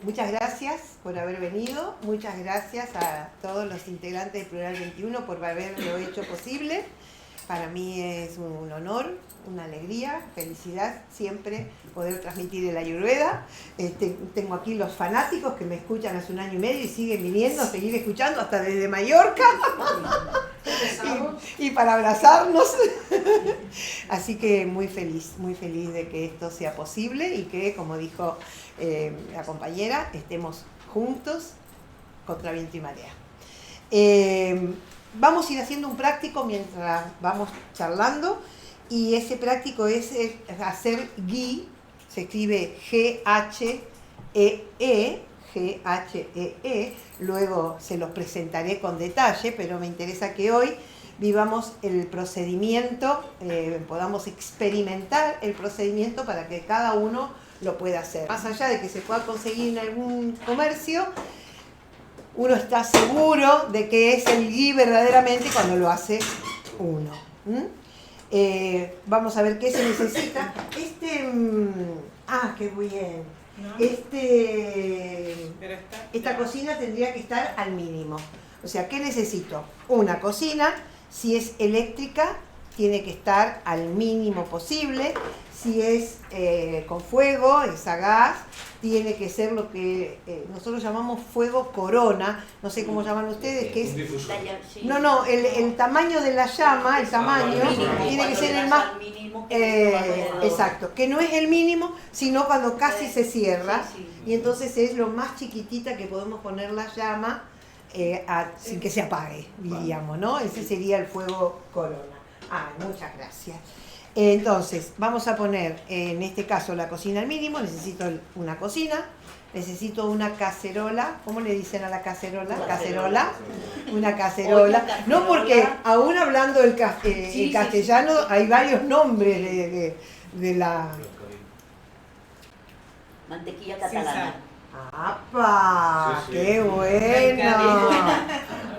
Muchas gracias por haber venido, muchas gracias a todos los integrantes de Plural 21 por haberlo hecho posible. Para mí es un honor, una alegría, felicidad siempre poder transmitir el Ayurveda. Tengo aquí los fanáticos que me escuchan hace 1 año y medio y siguen viniendo a seguir escuchando hasta desde Mallorca y para abrazarnos. Así que muy feliz de que esto sea posible y que, como dijo la compañera, estemos juntos contra viento y marea. Vamos a ir haciendo un práctico mientras vamos charlando, y ese práctico es hacer ghee, se escribe G-H-E-E, luego se los presentaré con detalle, pero me interesa que hoy vivamos el procedimiento, podamos experimentar el procedimiento para que cada uno lo pueda hacer. Más allá de que se pueda conseguir en algún comercio, uno está seguro de que es el ghee verdaderamente cuando lo hace uno. Vamos a ver qué se necesita. ¡Qué bien! Esta cocina tendría que estar al mínimo. O sea, ¿qué necesito? Una cocina, si es eléctrica, tiene que estar al mínimo posible. Si es con fuego, es a gas, tiene que ser lo que nosotros llamamos fuego corona, no sé cómo llaman ustedes, que es... No, el tamaño de la llama, el tamaño, tiene que ser el más... exacto, que no es el mínimo, sino cuando casi se cierra, y entonces es lo más chiquitita que podemos poner la llama sin que se apague, diríamos, ¿no? Ese sería el fuego corona. Muchas gracias. Entonces, vamos a poner, en este caso, la cocina al mínimo. Necesito una cocina, necesito una cacerola. ¿Cómo le dicen a la cacerola? Cacerola. Una cacerola. No, porque aún hablando el castellano hay varios nombres de la... Mantequilla catalana. ¡Apa! ¡Qué bueno!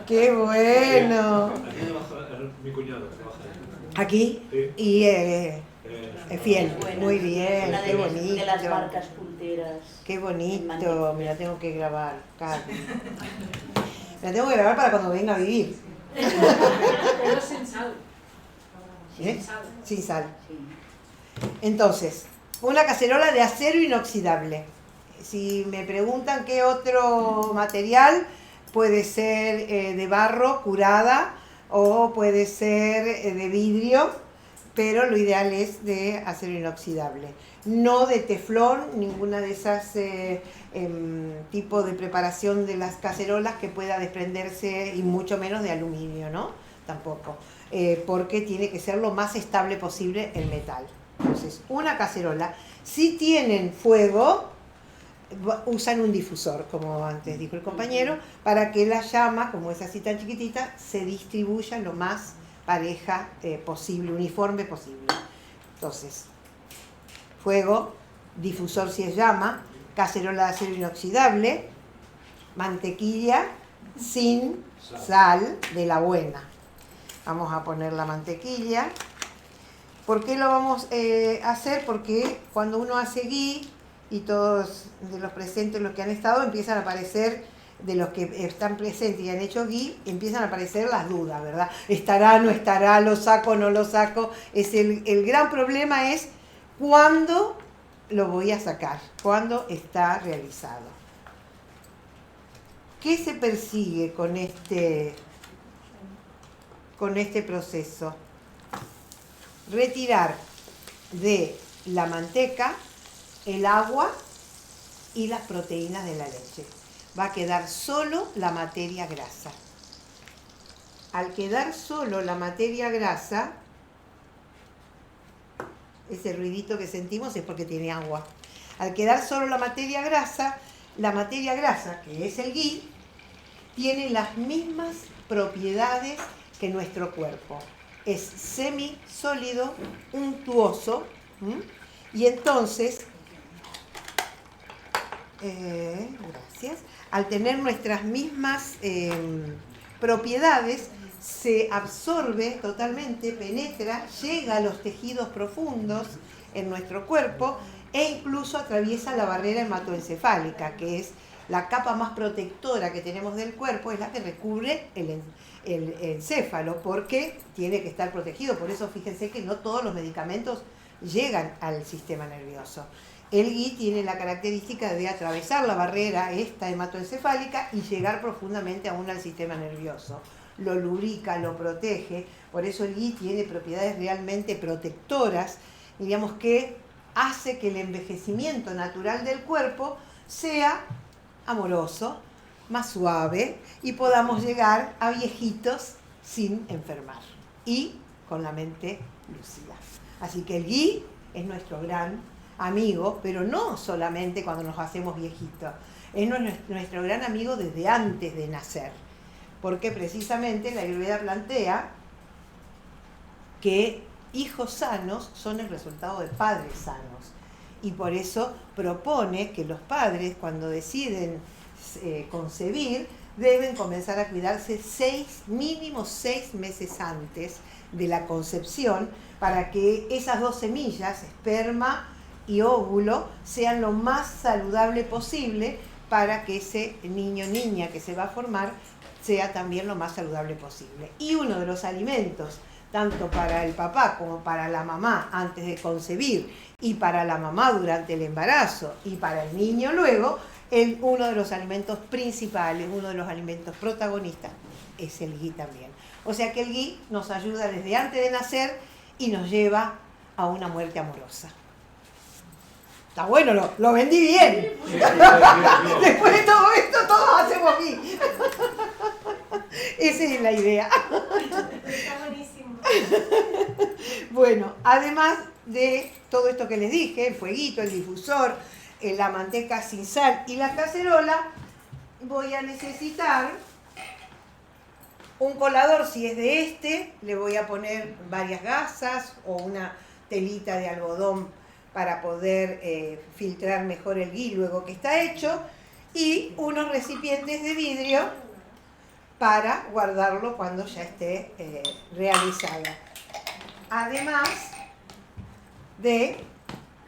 ¡Qué bueno! Mi cuñado trabaja aquí, sí. Y es fiel, muy bien, una qué bonito. De las marcas punteras. Qué bonito, me la tengo que grabar, Carmen. Me la tengo que grabar para cuando venga a vivir. Pero sin sal. Sin sal. Sin sal. Entonces, una cacerola de acero inoxidable. Si me preguntan qué otro material, puede ser de barro curada, o puede ser de vidrio, pero lo ideal es de acero inoxidable. No de teflón, ninguna de esas tipo de preparación de las cacerolas que pueda desprenderse, y mucho menos de aluminio, ¿no? Tampoco, porque tiene que ser lo más estable posible el metal. Entonces, una cacerola, si tienen fuego, usan un difusor, como antes dijo el compañero, para que la llama, como es así tan chiquitita, se distribuya lo más pareja posible, uniforme posible. Entonces, fuego, difusor si es llama, cacerola de acero inoxidable, mantequilla sin sal, de la buena. Vamos a poner la mantequilla. ¿Por qué lo vamos a hacer? Porque cuando uno hace ghee, y todos de los presentes, los que han estado, empiezan a aparecer, de los que están presentes y han hecho ghee, empiezan a aparecer las dudas, ¿verdad? ¿Estará, no estará? ¿Lo saco, no lo saco? El gran problema es cuándo lo voy a sacar, cuándo está realizado. ¿Qué se persigue con este proceso? Retirar de la manteca el agua y las proteínas de la leche. Va a quedar solo la materia grasa. Al quedar solo la materia grasa, ese ruidito que sentimos es porque tiene agua. Al quedar solo la materia grasa, que es el ghee, tiene las mismas propiedades que nuestro cuerpo. Es semisólido, untuoso, y entonces gracias, al tener nuestras mismas propiedades, se absorbe totalmente, penetra, llega a los tejidos profundos en nuestro cuerpo e incluso atraviesa la barrera hematoencefálica, que es la capa más protectora que tenemos del cuerpo, es la que recubre el encéfalo, porque tiene que estar protegido. Por eso fíjense que no todos los medicamentos llegan al sistema nervioso. El gui tiene la característica de atravesar la barrera esta hematoencefálica y llegar profundamente aún al sistema nervioso. Lo lubrica, lo protege, por eso el gui tiene propiedades realmente protectoras, digamos, que hace que el envejecimiento natural del cuerpo sea amoroso, más suave, y podamos llegar a viejitos sin enfermar y con la mente lúcida. Así que el gui es nuestro gran amigo, pero no solamente cuando nos hacemos viejitos, es nuestro gran amigo desde antes de nacer, porque precisamente la Ayurveda plantea que hijos sanos son el resultado de padres sanos, y por eso propone que los padres, cuando deciden concebir, deben comenzar a cuidarse mínimo 6 meses antes de la concepción, para que esas dos semillas, esperma y óvulo, sean lo más saludable posible, para que ese niño o niña que se va a formar sea también lo más saludable posible. Y uno de los alimentos, tanto para el papá como para la mamá antes de concebir, y para la mamá durante el embarazo, y para el niño luego, uno de los alimentos principales, uno de los alimentos protagonistas, es el gui también. O sea que el gui nos ayuda desde antes de nacer y nos lleva a una muerte amorosa. Está bueno, lo vendí bien. Después de todo esto, todos hacemos gui. Esa es la idea. Está buenísimo. Bueno, además de todo esto que les dije, el fueguito, el difusor, la manteca sin sal y la cacerola, voy a necesitar un colador. Si es de este, le voy a poner varias gasas o una telita de algodón para poder filtrar mejor el gui luego que está hecho, y unos recipientes de vidrio para guardarlo cuando ya esté realizado. Además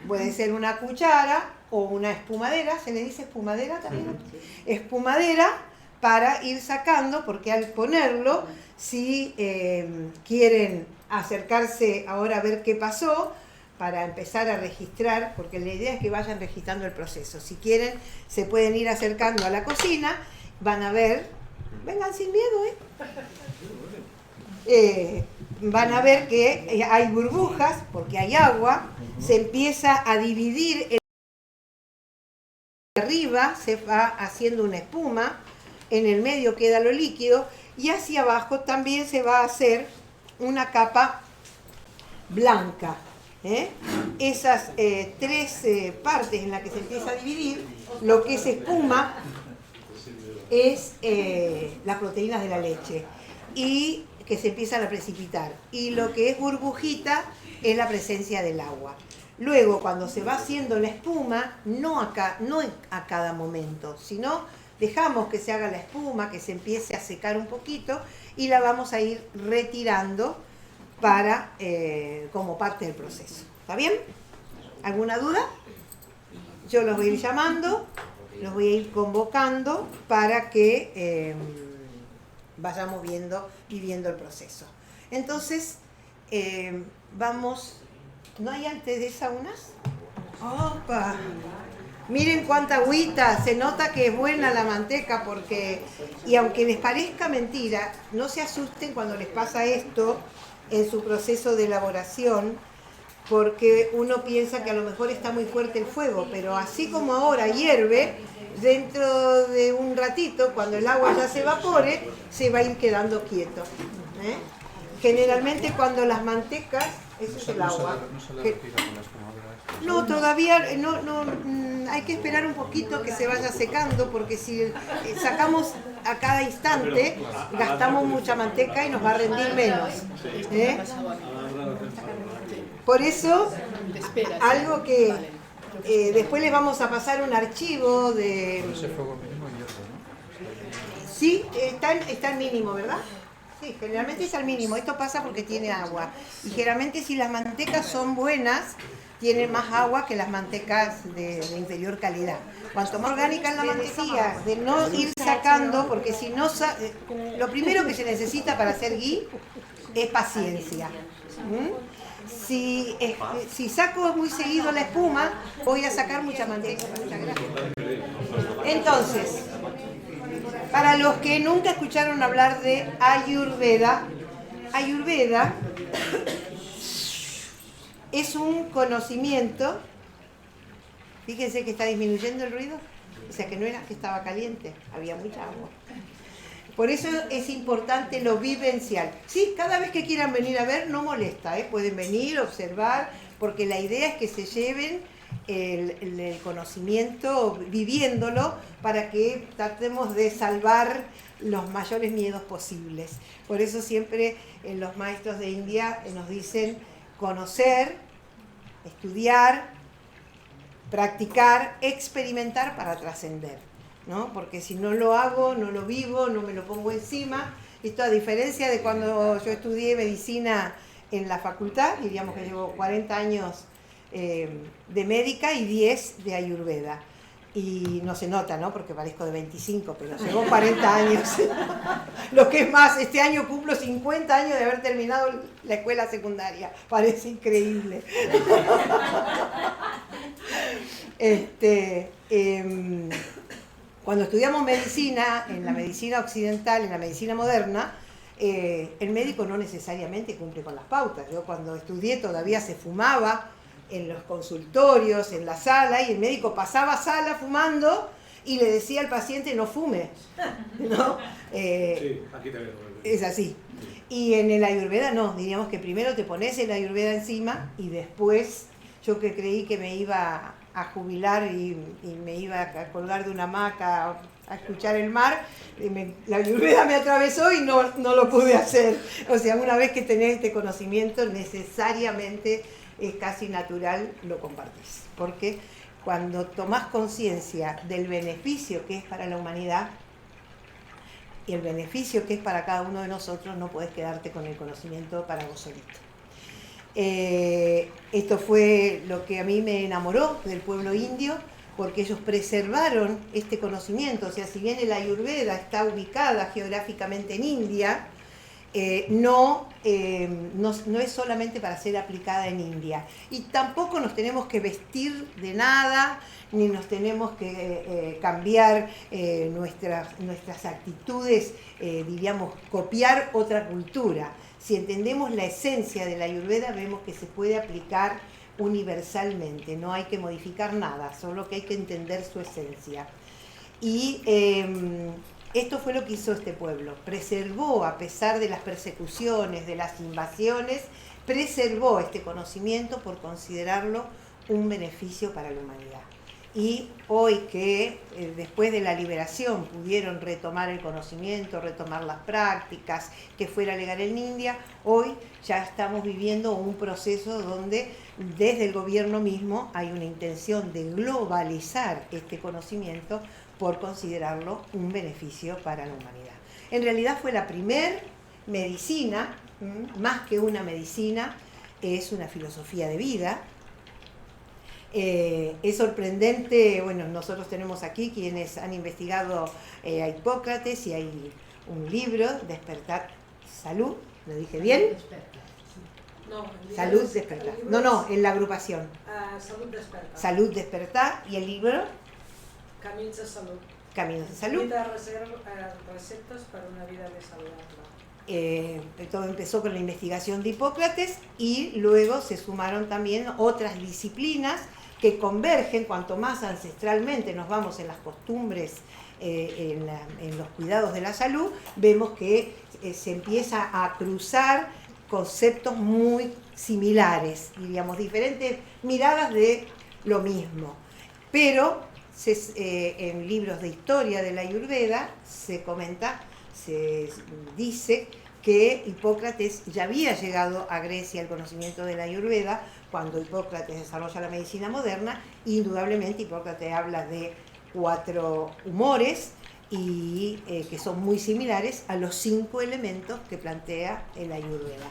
puede ser una cuchara o una espumadera, ¿se le dice espumadera también? Espumadera para ir sacando, porque al ponerlo, si quieren acercarse ahora a ver qué pasó, para empezar a registrar, porque la idea es que vayan registrando el proceso. Si quieren, se pueden ir acercando a la cocina, van a ver, vengan sin miedo, van a ver que hay burbujas, porque hay agua, se empieza a dividir arriba, se va haciendo una espuma, en el medio queda lo líquido, y hacia abajo también se va a hacer una capa blanca. Esas 3 partes en las que se empieza a dividir, lo que es espuma es las proteínas de la leche, y que se empiezan a precipitar, y lo que es burbujita es la presencia del agua. Luego, cuando se va haciendo la espuma, no a cada momento, sino dejamos que se haga la espuma, que se empiece a secar un poquito, y la vamos a ir retirando para como parte del proceso. ¿Está bien? ¿Alguna duda? Yo los voy a ir llamando, los voy a ir convocando para que vayamos viviendo el proceso. Entonces, vamos. ¿No hay antes de esa unas? ¡Opa! Miren cuánta agüita, se nota que es buena la manteca, porque, y aunque les parezca mentira, no se asusten cuando les pasa esto en su proceso de elaboración, porque uno piensa que a lo mejor está muy fuerte el fuego, pero así como ahora hierve, dentro de un ratito, cuando el agua ya se evapore, se va a ir quedando quieto. Generalmente cuando las mantecas, ese es el agua. No, todavía no, hay que esperar un poquito que se vaya secando, porque si sacamos a cada instante, gastamos mucha manteca y nos va a rendir menos. Por eso, algo que Después les vamos a pasar un archivo de... Ese fuego mínimo y hierro, ¿no? Sí, está al mínimo, ¿verdad? Sí, generalmente es al mínimo. Esto pasa porque tiene agua. Y generalmente si las mantecas son buenas, tienen más agua que las mantecas de inferior calidad. Cuanto más orgánica es la mantequilla, de no ir sacando, porque si no... lo primero que se necesita para hacer ghee es paciencia. Si saco muy seguido la espuma, voy a sacar mucha manteca. Muchas gracias. Entonces, para los que nunca escucharon hablar de Ayurveda, Ayurveda es un conocimiento. Fíjense que está disminuyendo el ruido. O sea que no era que estaba caliente, había mucha agua. Por eso es importante lo vivencial. Sí, cada vez que quieran venir a ver, no molesta, pueden venir, observar, porque la idea es que se lleven el conocimiento viviéndolo para que tratemos de salvar los mayores miedos posibles. Por eso siempre los maestros de India nos dicen conocer, estudiar, practicar, experimentar para trascender, ¿no? Porque si no lo hago, no lo vivo, no me lo pongo encima. Esto a diferencia de cuando yo estudié medicina en la facultad, diríamos que llevo 40 años de médica y 10 de Ayurveda. Y no se nota, ¿no? Porque parezco de 25, pero llevo 40 años. Lo que es más, este año cumplo 50 años de haber terminado la escuela secundaria. Parece increíble. Cuando estudiamos medicina, en la medicina occidental, en la medicina moderna, el médico no necesariamente cumple con las pautas. Yo cuando estudié todavía se fumaba en los consultorios, en la sala, y el médico pasaba sala fumando y le decía al paciente no fume, ¿no? Sí, aquí también. Es así. Y en el Ayurveda no, diríamos que primero te pones el Ayurveda encima y después, yo que creí que me iba a jubilar y me iba a colgar de una hamaca a escuchar el mar, la Ayurveda me atravesó y no lo pude hacer. O sea, una vez que tenés este conocimiento, necesariamente es casi natural lo compartís. Porque cuando tomás conciencia del beneficio que es para la humanidad y el beneficio que es para cada uno de nosotros, no podés quedarte con el conocimiento para vos solito. Esto fue lo que a mí me enamoró del pueblo indio, porque ellos preservaron este conocimiento. O sea, si bien la Ayurveda está ubicada geográficamente en India, no es solamente para ser aplicada en India. Y tampoco nos tenemos que vestir de nada, ni nos tenemos que cambiar nuestras actitudes, diríamos, copiar otra cultura. Si entendemos la esencia de la Ayurveda, vemos que se puede aplicar universalmente, no hay que modificar nada, solo que hay que entender su esencia. Y esto fue lo que hizo este pueblo, preservó, a pesar de las persecuciones, de las invasiones, preservó este conocimiento por considerarlo un beneficio para la humanidad. Y hoy que después de la liberación pudieron retomar el conocimiento, retomar las prácticas, que fuera legal en India, hoy ya estamos viviendo un proceso donde desde el gobierno mismo hay una intención de globalizar este conocimiento por considerarlo un beneficio para la humanidad. En realidad fue la primer medicina, más que una medicina, es una filosofía de vida. Es sorprendente, bueno, nosotros tenemos aquí quienes han investigado a Hipócrates y hay un libro, Despertar Salud, ¿lo dije bien? No, Salud Despertar. No, en la agrupación. Salud Despertar. Salud Despertar y el libro Caminos de Salud. Caminos de Salud. Recetas para una vida de salud. Todo empezó con la investigación de Hipócrates y luego se sumaron también otras disciplinas que convergen. Cuanto más ancestralmente nos vamos en las costumbres, en los cuidados de la salud, vemos que se empieza a cruzar conceptos muy similares, diríamos, diferentes miradas de lo mismo. Pero en libros de historia de la Ayurveda se comenta, se dice que Hipócrates ya había llegado a Grecia el conocimiento de la Ayurveda. Cuando Hipócrates desarrolla la medicina moderna, indudablemente Hipócrates habla de 4 humores y que son muy similares a los 5 elementos que plantea el Ayurveda.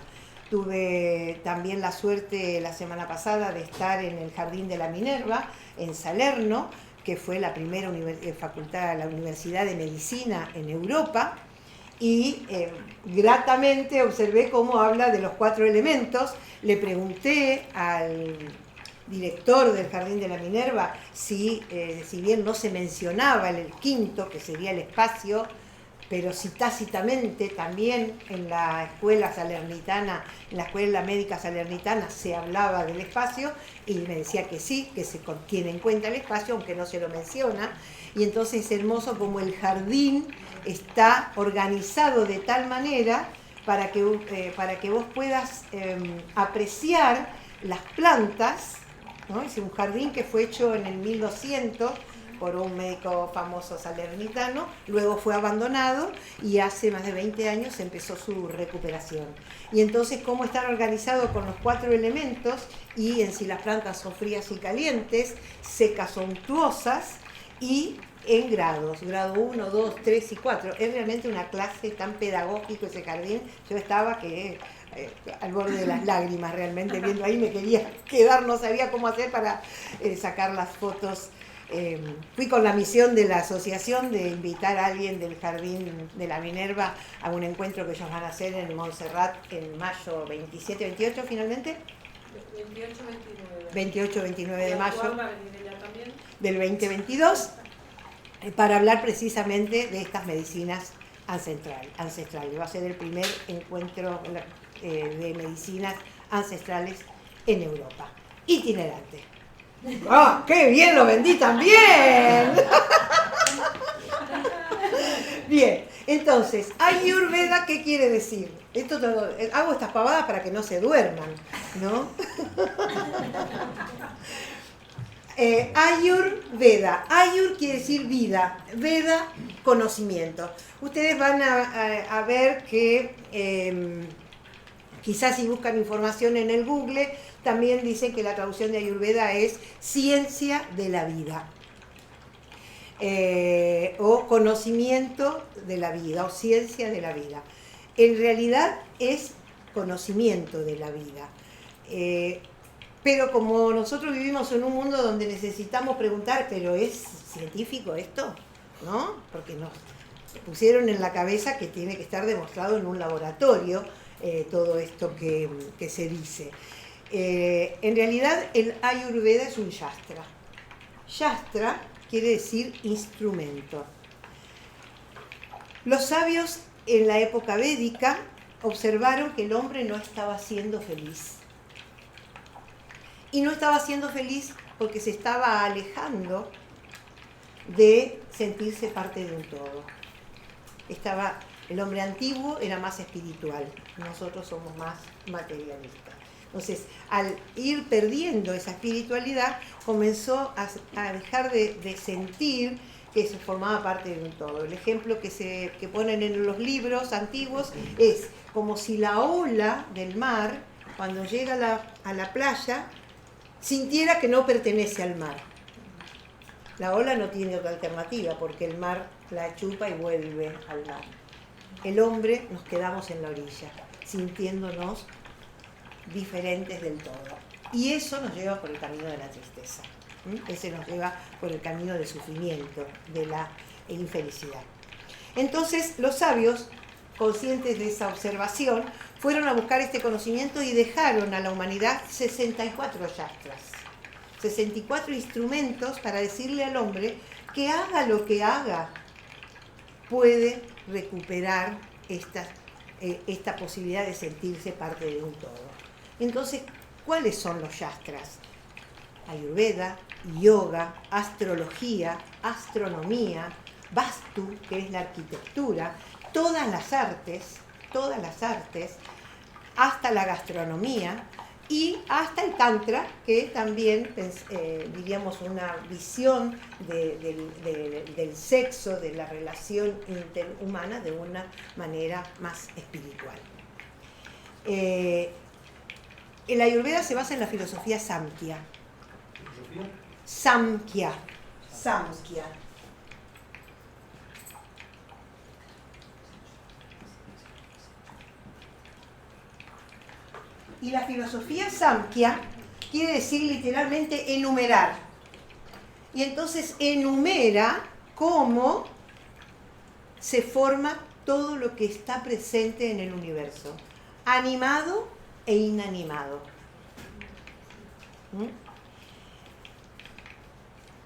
Tuve también la suerte la semana pasada de estar en el Jardín de la Minerva, en Salerno, que fue la primera facultad, la Universidad de Medicina en Europa, y gratamente observé cómo habla de los 4 elementos. Le pregunté al director del Jardín de la Minerva si bien no se mencionaba el quinto, que sería el espacio, pero si tácitamente también en la escuela salernitana, en la escuela médica salernitana se hablaba del espacio, y me decía que sí, que se tiene en cuenta el espacio, aunque no se lo menciona. Y entonces es hermoso como el jardín está organizado de tal manera para que vos puedas apreciar las plantas, ¿no? Es un jardín que fue hecho en el 1200 por un médico famoso salernitano, luego fue abandonado y hace más de 20 años empezó su recuperación. Y entonces cómo están organizados con los 4 elementos, y en si las plantas son frías y calientes, secas o untuosas, y en grados, grado 1, 2, 3 y 4. Es realmente una clase tan pedagógico ese jardín. Yo estaba al borde de las lágrimas realmente viendo ahí, me quería quedar, no sabía cómo hacer para sacar las fotos. Fui con la misión de la asociación de invitar a alguien del Jardín de la Minerva a un encuentro que ellos van a hacer en Montserrat en mayo 27, 28 finalmente. 28, 29 de mayo del 2022, para hablar precisamente de estas medicinas ancestrales. Va a ser el primer encuentro de medicinas ancestrales en Europa. Itinerante. ¡Ah, qué bien lo vendí también! Bien, entonces, Ayurveda, ¿qué quiere decir? Hago estas pavadas para que no se duerman, ¿no? Ayurveda. Ayur quiere decir vida, Veda, conocimiento. Ustedes van a ver que quizás si buscan información en el Google, también dicen que la traducción de Ayurveda es ciencia de la vida, o conocimiento de la vida, o ciencia de la vida. En realidad es conocimiento de la vida. Pero como nosotros vivimos en un mundo donde necesitamos preguntar, ¿pero es científico esto? ¿No? Porque nos pusieron en la cabeza que tiene que estar demostrado en un laboratorio todo esto que se dice. En realidad el Ayurveda es un Shastra. Shastra quiere decir instrumento. Los sabios en la época védica observaron que el hombre no estaba siendo feliz. Y no estaba siendo feliz porque se estaba alejando de sentirse parte de un todo. El hombre antiguo era más espiritual, nosotros somos más materialistas. Entonces, al ir perdiendo esa espiritualidad, comenzó a dejar de sentir que se formaba parte de un todo. El ejemplo que ponen en los libros antiguos es como si la ola del mar, cuando llega a la playa, sintiera que no pertenece al mar. La ola no tiene otra alternativa porque el mar la chupa y vuelve al mar. El hombre nos quedamos en la orilla, sintiéndonos diferentes del todo. Y eso nos lleva por el camino de la tristeza. Ese nos lleva por el camino del sufrimiento, de la infelicidad. Entonces, los sabios, conscientes de esa observación, fueron a buscar este conocimiento y dejaron a la humanidad 64 yastras, 64 instrumentos para decirle al hombre que haga lo que haga, puede recuperar esta posibilidad de sentirse parte de un todo. Entonces, ¿cuáles son los yastras? Ayurveda, yoga, astrología, astronomía, vastu, que es la arquitectura, todas las artes, hasta la gastronomía, y hasta el Tantra, que también diríamos una visión del sexo, de la relación interhumana de una manera más espiritual. El Ayurveda se basa en la filosofía Samkhya. ¿Filosofía? Samkhya. Y la filosofía Samkhya quiere decir literalmente enumerar. Y entonces enumera cómo se forma todo lo que está presente en el universo, animado e inanimado. ¿Mm?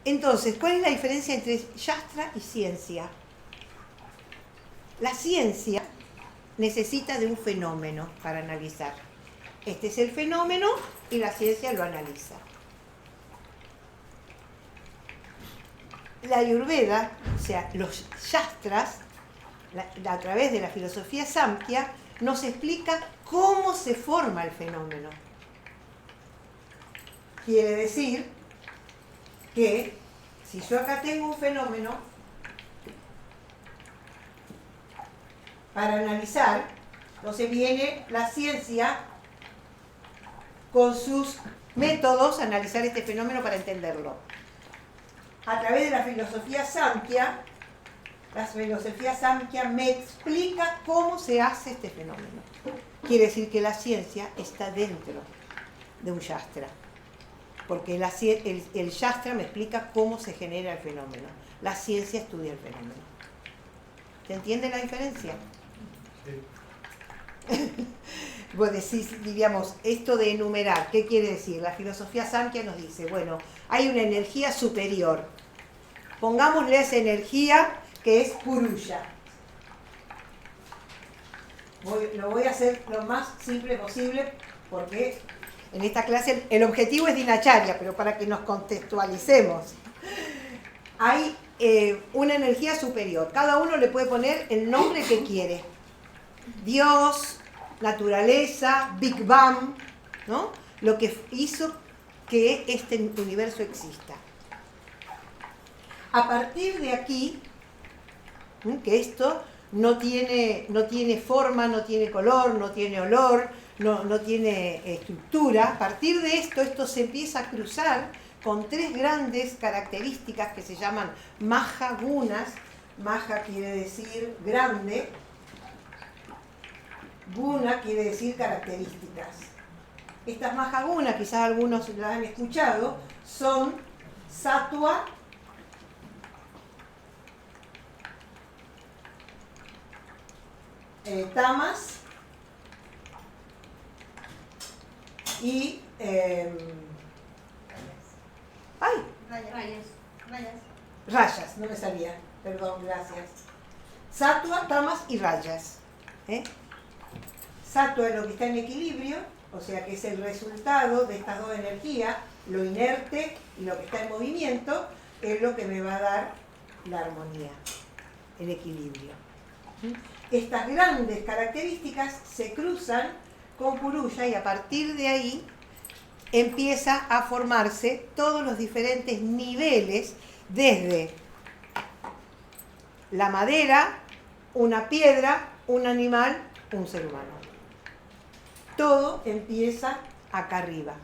Entonces, ¿cuál es la diferencia entre Shastra y ciencia? La ciencia necesita de un fenómeno para analizar. Este es el fenómeno y la ciencia lo analiza. La Ayurveda, o sea, los Shastras, a través de la filosofía Samkhya, nos explica cómo se forma el fenómeno. Quiere decir que si yo acá tengo un fenómeno para analizar, entonces viene la ciencia con sus métodos a analizar este fenómeno para entenderlo. A través de la filosofía Samkhya me explica cómo se hace este fenómeno. Quiere decir que la ciencia está dentro de un Shastra, porque el Shastra me explica cómo se genera el fenómeno. La ciencia estudia el fenómeno. ¿Se entiende la diferencia? Sí. Vos decís, diríamos, esto de enumerar, ¿qué quiere decir? La filosofía Samkhya nos dice, bueno, hay una energía superior. Pongámosle a esa energía que es Purusha. Lo voy a hacer lo más simple posible porque en esta clase el objetivo es Dinacharya, pero para que nos contextualicemos. Hay una energía superior. Cada uno le puede poner el nombre que quiere. Dios, naturaleza, Big Bang, ¿no? Lo que hizo que este universo exista. A partir de aquí, que esto no tiene forma, no tiene color, no tiene olor, no tiene estructura, a partir de esto se empieza a cruzar con tres grandes características que se llaman Maha Gunas. Maha quiere decir grande, Guna quiere decir características. Estas Maha Gunas, quizás algunos las han escuchado, son Sattva, Tamas y Rayas, no me salía, perdón, gracias. Sattva, Tamas y Rayas. Sattva es lo que está en equilibrio, o sea que es el resultado de estas dos energías, lo inerte y lo que está en movimiento, es lo que me va a dar la armonía, el equilibrio. Estas grandes características se cruzan con Purusha y a partir de ahí empieza a formarse todos los diferentes niveles, desde la madera, una piedra, un animal, un ser humano. Todo empieza acá arriba.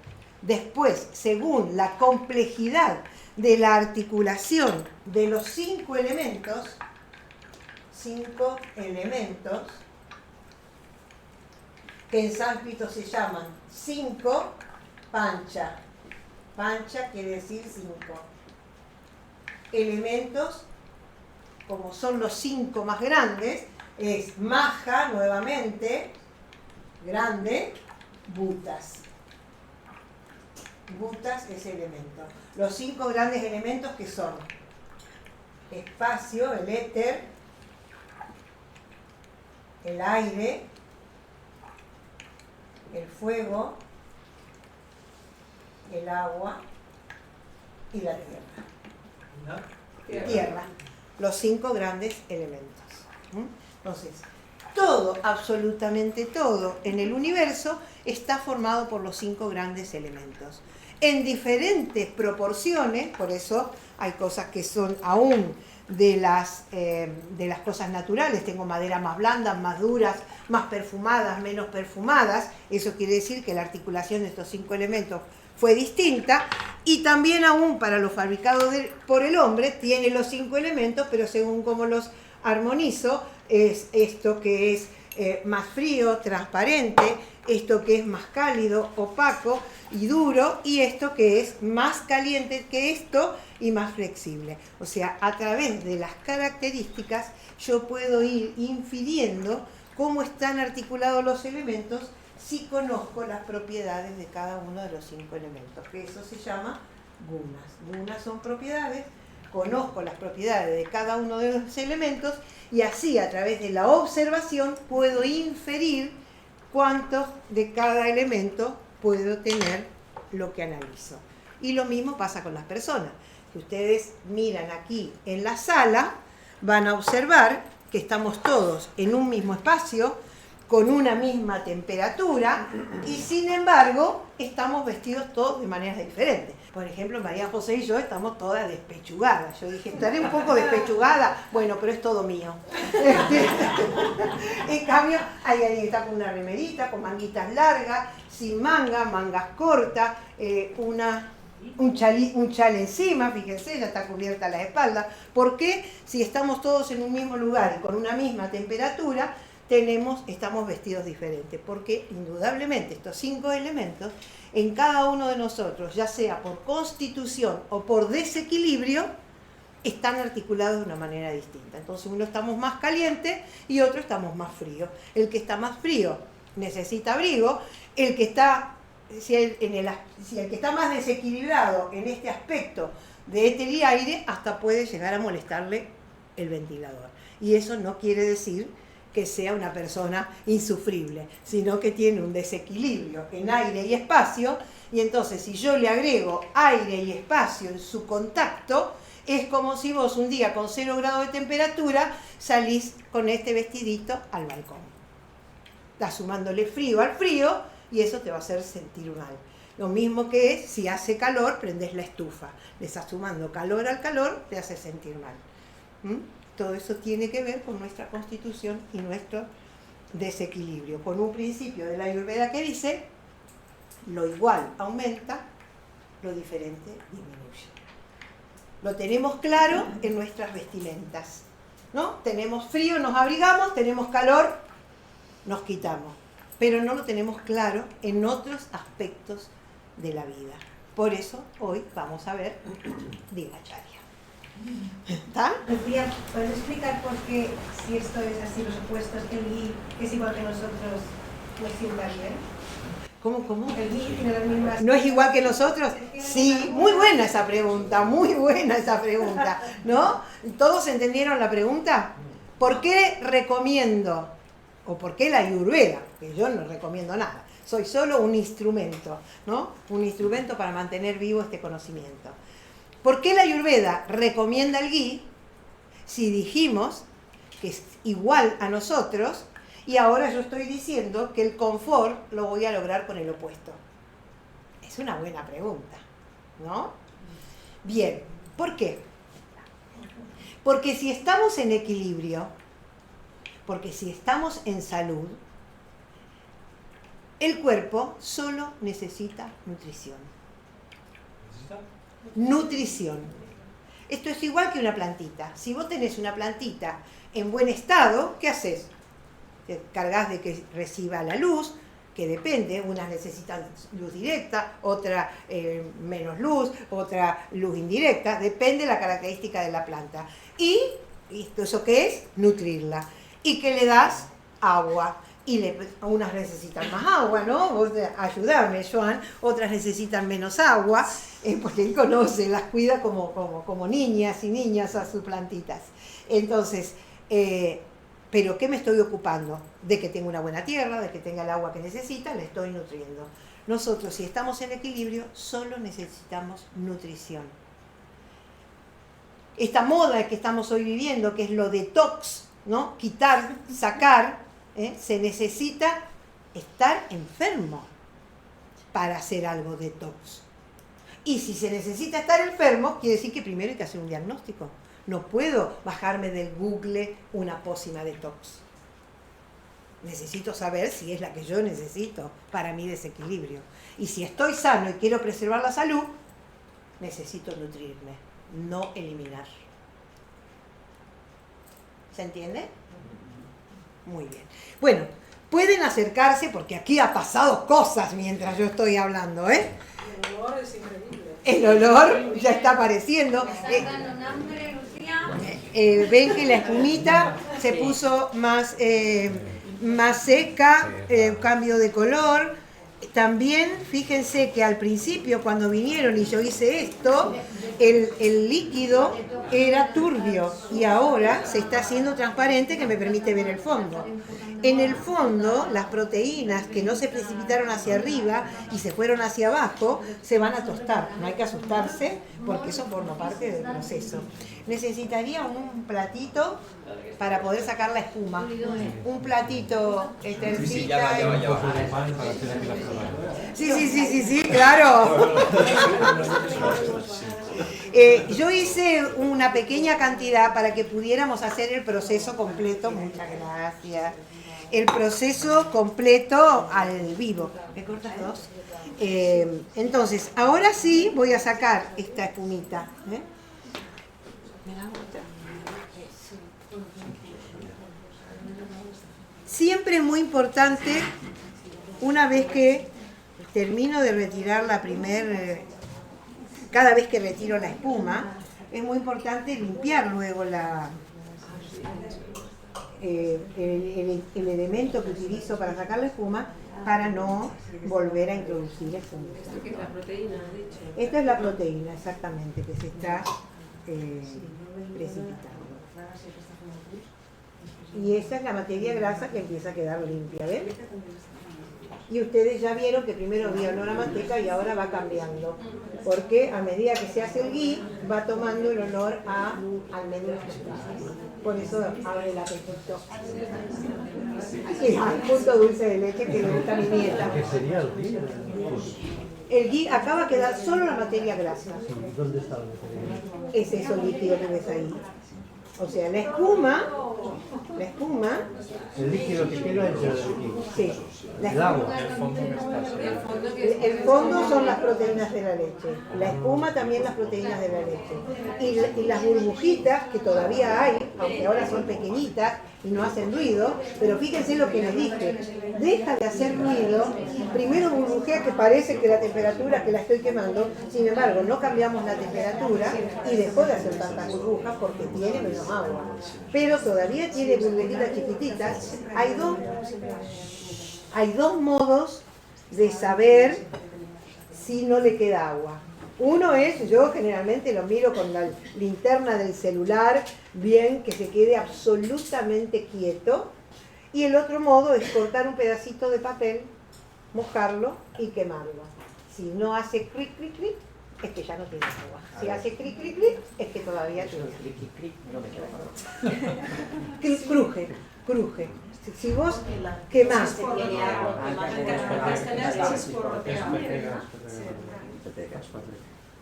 Después, según la complejidad de la articulación de los 5 elementos, que en sánscrito se llaman 5 pancha. Pancha quiere decir 5. Elementos, como son los 5 más grandes, es Maha, nuevamente, grande, Bhutas. Bhutas es elemento. Los 5 grandes elementos que son espacio, el éter, el aire, el fuego, el agua y la tierra. Tierra. Los 5 grandes elementos. Entonces, todo, absolutamente todo en el universo está formado por los 5 grandes elementos. En diferentes proporciones, por eso hay cosas que son aún de las cosas naturales. Tengo maderas más blandas, más duras, más perfumadas, menos perfumadas. Eso quiere decir que la articulación de estos 5 elementos fue distinta. Y también aún para lo fabricado por el hombre, tiene los 5 elementos, pero según cómo los armonizo, es esto que es más frío, transparente, esto que es más cálido, opaco y duro, y esto que es más caliente que esto y más flexible. O sea, a través de las características yo puedo ir infiriendo cómo están articulados los elementos si conozco las propiedades de cada uno de los 5 elementos, que eso se llama gunas. Gunas son propiedades, conozco las propiedades de cada uno de los elementos y así a través de la observación puedo inferir cuántos de cada elemento puedo tener lo que analizo. Y lo mismo pasa con las personas. Si ustedes miran aquí en la sala, van a observar que estamos todos en un mismo espacio, con una misma temperatura, y sin embargo estamos vestidos todos de maneras diferentes. Por ejemplo, María José y yo estamos todas despechugadas. Yo dije, estaré un poco despechugada, bueno, pero es todo mío. En cambio, hay alguien que está con una remerita, con manguitas largas, sin manga, mangas cortas, un chal encima, fíjense, ya está cubierta la espalda. ¿Por qué? Si estamos todos en un mismo lugar y con una misma temperatura, estamos vestidos diferentes, porque indudablemente estos 5 elementos en cada uno de nosotros, ya sea por constitución o por desequilibrio, están articulados de una manera distinta. Entonces uno estamos más caliente y otro estamos más frío. El que está más frío necesita abrigo, el que está, si el que está más desequilibrado en este aspecto de éter y aire, hasta puede llegar a molestarle el ventilador. Y eso no quiere decir que sea una persona insufrible, sino que tiene un desequilibrio en aire y espacio, y entonces si yo le agrego aire y espacio en su contacto, es como si vos un día con 0 grados de temperatura salís con este vestidito al balcón. Estás sumándole frío al frío y eso te va a hacer sentir mal. Lo mismo que es si hace calor, prendés la estufa. Le estás sumando calor al calor, te hace sentir mal. Todo eso tiene que ver con nuestra constitución y nuestro desequilibrio, con un principio de la Ayurveda que dice, lo igual aumenta, lo diferente disminuye. Lo tenemos claro en nuestras vestimentas, ¿no? Tenemos frío, nos abrigamos, tenemos calor, nos quitamos, pero no lo tenemos claro en otros aspectos de la vida. Por eso hoy vamos a ver Dinacharya. ¿Está? Lucía, ¿puedes explicar por qué, si esto es así, los opuestos, el Gui es igual que nosotros, nos sienta bien? ¿Cómo? ¿El Gui tiene las mismas... ¿No es igual que nosotros? Sí, muy buena esa pregunta, ¿no? ¿Todos entendieron la pregunta? ¿Por qué recomiendo, o por qué la Ayurveda? Que yo no recomiendo nada, soy solo un instrumento, ¿no? Un instrumento para mantener vivo este conocimiento. ¿Por qué la Ayurveda recomienda el Ghee si dijimos que es igual a nosotros y ahora yo estoy diciendo que el confort lo voy a lograr con el opuesto? Es una buena pregunta, ¿no? Bien, ¿por qué? Porque si estamos en equilibrio, porque si estamos en salud, el cuerpo solo necesita nutrición. Nutrición. Esto es igual que una plantita. Si vos tenés una plantita en buen estado, ¿qué haces? Te cargas de que reciba la luz, que depende, unas necesitan luz directa, otra menos luz, otra luz indirecta, depende de la característica de la planta. Y ¿eso qué es? Nutrirla. ¿Y qué le das? Agua. Y unas necesitan más agua, ¿no? Vos ayudame, Joan. Otras necesitan menos agua, porque él conoce, las cuida como niñas y niñas a sus plantitas. Entonces, ¿pero qué me estoy ocupando? De que tenga una buena tierra, de que tenga el agua que necesita, le estoy nutriendo. Nosotros, si estamos en equilibrio, solo necesitamos nutrición. Esta moda que estamos hoy viviendo, que es lo detox, ¿no? Quitar, sacar, Se necesita estar enfermo para hacer algo detox. Y si se necesita estar enfermo, quiere decir que primero hay que hacer un diagnóstico. No puedo bajarme del Google una pócima detox. Necesito saber si es la que yo necesito para mi desequilibrio. Y si estoy sano y quiero preservar la salud, necesito nutrirme, no eliminar. ¿Se entiende? Muy bien. Bueno, pueden acercarse porque aquí ha pasado cosas mientras yo estoy hablando, ¿eh? El olor es increíble. El olor ya está apareciendo. Ven que la espumita se puso más seca, cambio de color. También fíjense que al principio cuando vinieron y yo hice esto, el líquido era turbio y ahora se está haciendo transparente, que me permite ver el fondo. En el fondo, las proteínas que no se precipitaron hacia arriba y se fueron hacia abajo, se van a tostar. No hay que asustarse porque eso forma parte del proceso. Necesitaría un platito para poder sacar la espuma. Un platito, Estercita. Sí, claro. Yo hice una pequeña cantidad para que pudiéramos hacer el proceso completo. Muchas gracias. El proceso completo al vivo. ¿Me cortas dos? Entonces, ahora sí voy a sacar esta espumita. Siempre es muy importante, una vez que termino de retirar cada vez que retiro la espuma, es muy importante limpiar luego el elemento que utilizo para sacar la espuma, para no volver a introducir espuma. ¿Qué es la proteína? Esta es la proteína, exactamente, que se está precipitando. Y esa es la materia grasa que empieza a quedar limpia, ¿ven? Y ustedes ya vieron que primero había olor a manteca y ahora va cambiando. Porque a medida que se hace el ghee, va tomando el olor a almendras. Por eso abre el apetito. Sí, al punto dulce de leche que le gusta a mi nieta. ¿Qué sería el ghee? El ghee acaba de quedar solo la materia grasa. ¿Dónde está la materia grasa? Es eso líquido que ves ahí. O sea, la espuma, el líquido que queda es el ghee. sí, El agua. el fondo son las proteínas de la leche, la espuma también las proteínas de la leche, y las burbujitas que todavía hay, aunque ahora son pequeñitas y no hacen ruido, pero fíjense lo que les dije, deja de hacer ruido, primero burbujea que parece que la temperatura que la estoy quemando, sin embargo no cambiamos la temperatura y dejó de hacer tantas burbujas porque tiene menos agua, pero todavía tiene burbujitas chiquititas. Hay dos modos de saber si no le queda agua. Uno es, yo generalmente lo miro con la linterna del celular, bien que se quede absolutamente quieto. Y el otro modo es cortar un pedacito de papel, mojarlo y quemarlo. Si no hace clic, clic, clic, es que ya no tiene agua. Si hace clic, clic, clic, es que todavía tiene agua. Cruje. Si vos quemás,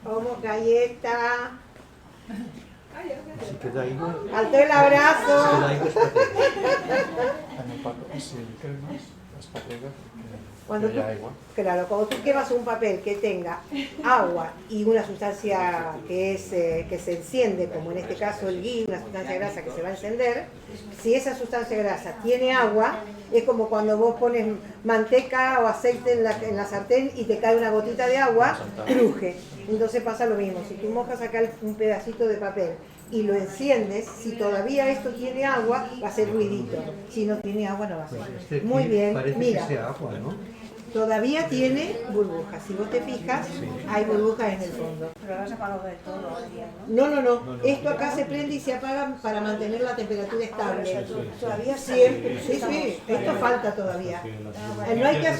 como galleta, Si queda igual. alto el abrazo. Queda igual. Cuando tú quemas un papel que tenga agua y una sustancia que se enciende, como en este caso el ghee, una sustancia grasa que se va a encender, si esa sustancia grasa tiene agua, es como cuando vos pones manteca o aceite en la sartén y te cae una gotita de agua, cruje. Entonces pasa lo mismo, si tú mojas acá un pedacito de papel y lo enciendes, si todavía esto tiene agua, va a hacer ruidito. Si no tiene agua, no va a hacer. Muy bien, Parece mira. que sea agua, ¿no? Todavía tiene burbujas. Si vos te fijas, hay burbujas en el fondo. Pero no se apagó de todo. No. Esto acá se prende y se apaga para mantener la temperatura estable. Todavía Siempre. Sí. Esto falta todavía. No hay que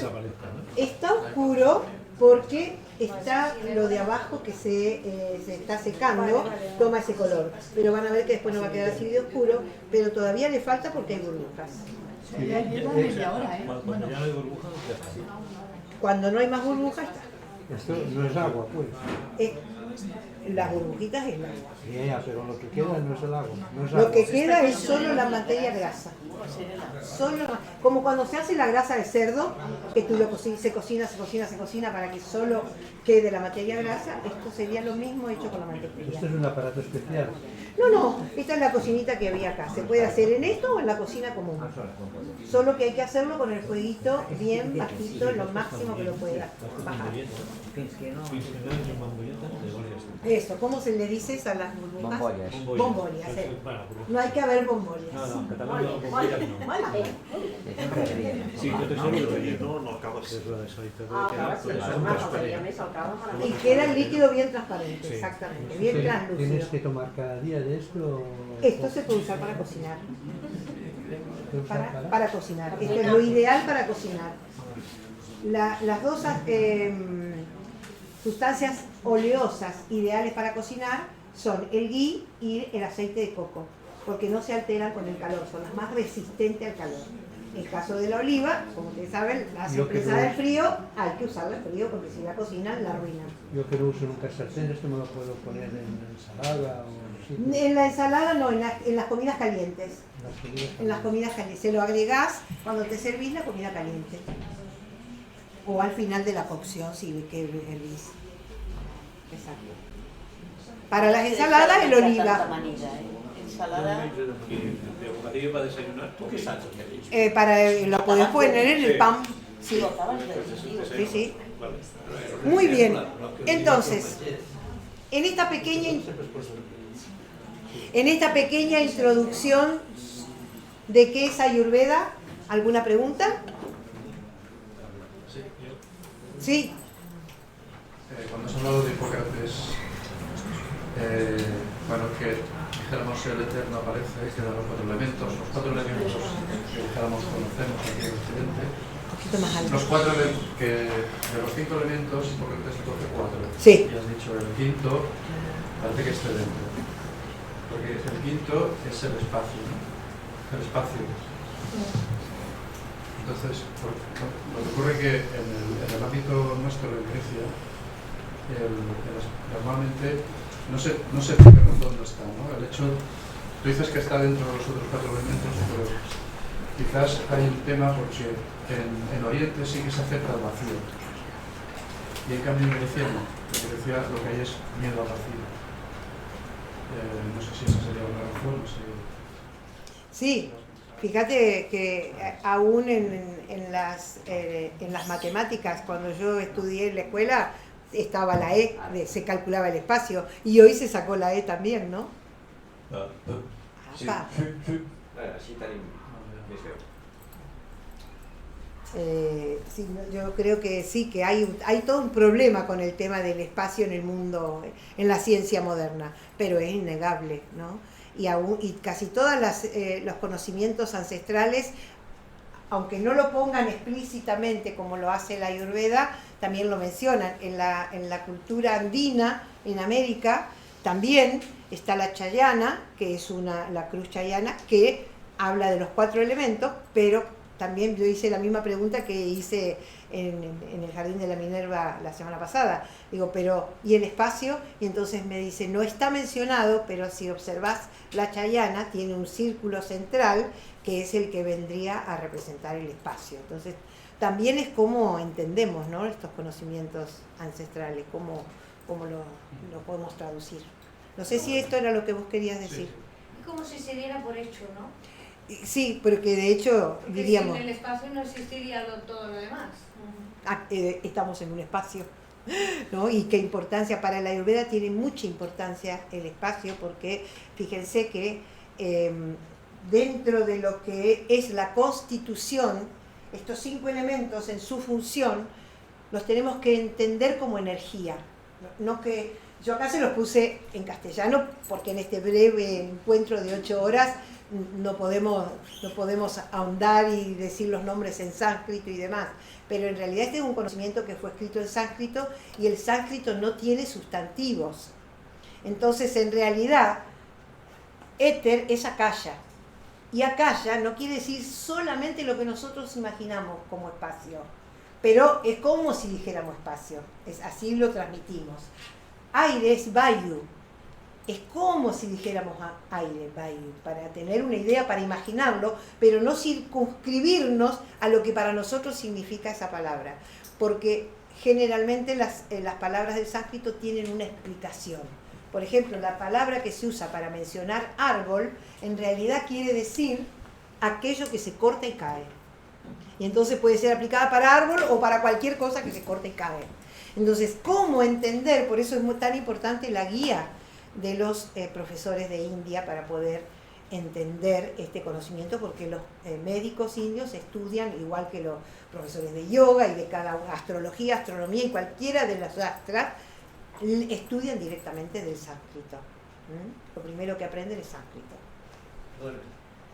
está oscuro porque está lo de abajo que se está secando, toma ese color. Pero van a ver que después no va a quedar así de oscuro, pero todavía le falta porque hay burbujas. Ya lleva media hora, ¿eh? Cuando ya no hay burbujas, ya está. Cuando no hay más burbujas, está. Esto no es agua, pues. Las burbujitas es el agua. Ya, pero lo que queda no es el agua. No es Lo agua. que queda es solo la materia grasa. Solo, como cuando se hace la grasa de cerdo, que tú se cocina para que solo quede la materia grasa, esto sería lo mismo hecho con la mantequilla. Esto es un aparato especial. No, esta es la cocinita que había acá. Se puede hacer en esto o en la cocina común. Solo que hay que hacerlo con el fueguito bien bajito, lo máximo que lo pueda bajar. Eso, ¿cómo se le dice a las burbujas? Bombollas. No hay que haber bombollas. No, Cataluña no, bombollas no. Sí, yo te seguro no acabas de eso. Y queda el líquido bien transparente, Sí. exactamente, bien ¿Tienes translúcido. que tomar cada día de esto? Esto se puede usar para cocinar. ¿Se usa Para cocinar. Esto es lo ideal para cocinar. Las dos sustancias oleosas ideales para cocinar son el ghee y el aceite de coco, porque no se alteran con el calor, son las más resistentes al calor. En el caso de la oliva, como ustedes saben, la Yo que empresa no- del frío, hay que usarla al frío, porque si la cocinan, la arruinan. Yo que no uso nunca sartén, esto me lo puedo poner en ensalada o sí, En la ensalada no, en las comidas calientes. las comidas. En las comidas calientes. Se lo agregás cuando te servís la comida caliente. O al final de la cocción, si que hervís. Exacto. Para las ensaladas, el oliva. Ensalada. ¿De bocadillo para desayunar? ¿Tú qué salsa Lo podés poner en el pan. Sí, Lo acabas de decir. sí, sí. Muy bien. Entonces, en esta pequeña introducción de qué es Ayurveda, ¿alguna pregunta? Sí. Cuando has hablado de Hipócrates, bueno, que dijéramos el Eterno aparece, que dan los 4 elementos, que dijéramos conocemos aquí en Occidente. Un poquito más alto. Los 4 que de los 5 elementos, Hipócrates escoge 4. Sí. Y has dicho el quinto, parece que esté dentro. Porque el quinto es el espacio, ¿no? El espacio. Entonces, lo que ocurre que en el ámbito nuestro de Grecia, normalmente no se explica con dónde está, ¿no? El hecho, tú dices que está dentro de los otros 4 elementos, pero quizás hay un tema porque en Oriente sí que se acepta el vacío. Y en cambio en Grecia no. En Grecia lo que hay es miedo al vacío. No sé si esa sería una razón. Sí, fíjate que aún en las matemáticas, cuando yo estudié en la escuela, estaba la E, se calculaba el espacio, y hoy se sacó la E también, ¿no? Sí. Apa. Així tenim més veu. Sí, yo creo que sí, que hay todo un problema con el tema del espacio en el mundo, en la ciencia moderna, pero es innegable, ¿no? Y casi todos los conocimientos ancestrales, aunque no lo pongan explícitamente como lo hace la Ayurveda, también lo mencionan. En la cultura andina, en América, también está la chayana, que es la cruz chayana, que habla de los 4 elementos, pero también yo hice la misma pregunta que hice en el Jardín de la Minerva la semana pasada. Digo, pero ¿y el espacio? Y entonces me dice, no está mencionado, pero si observás la chayana, tiene un círculo central que es el que vendría a representar el espacio. Entonces, también es como entendemos, ¿no?, estos conocimientos ancestrales, cómo lo podemos traducir. No sé si esto era lo que vos querías decir. Es como si se diera por hecho, ¿no? Sí, porque de hecho Porque diríamos, sin el espacio no existiría todo lo demás. estamos en un espacio, ¿no? Y qué importancia para la Ayurveda, tiene mucha importancia el espacio, porque fíjense que dentro de lo que es la constitución, estos 5 elementos en su función los tenemos que entender como energía, no que yo acá se los puse en castellano porque en este breve encuentro de 8 horas no podemos ahondar y decir los nombres en sánscrito y demás, pero en realidad este es un conocimiento que fue escrito en sánscrito y el sánscrito no tiene sustantivos. Entonces, en realidad, éter es akasha, Y akaya no quiere decir solamente lo que nosotros imaginamos como espacio, pero es como si dijéramos espacio, así lo transmitimos. Aire es vayu, es como si dijéramos aire, vayu, para tener una idea, para imaginarlo, pero no circunscribirnos a lo que para nosotros significa esa palabra, porque generalmente las palabras del sánscrito tienen una explicación. Por ejemplo, la palabra que se usa para mencionar árbol, en realidad quiere decir aquello que se corta y cae. Y entonces puede ser aplicada para árbol o para cualquier cosa que se corta y cae. Entonces, ¿cómo entender? Por eso es tan importante la guía de los profesores de India para poder entender este conocimiento, porque los médicos indios estudian, igual que los profesores de yoga y de cada astrología, astronomía y cualquiera de las astras, estudian directamente del sánscrito. Lo primero que aprenden es sánscrito. Bueno,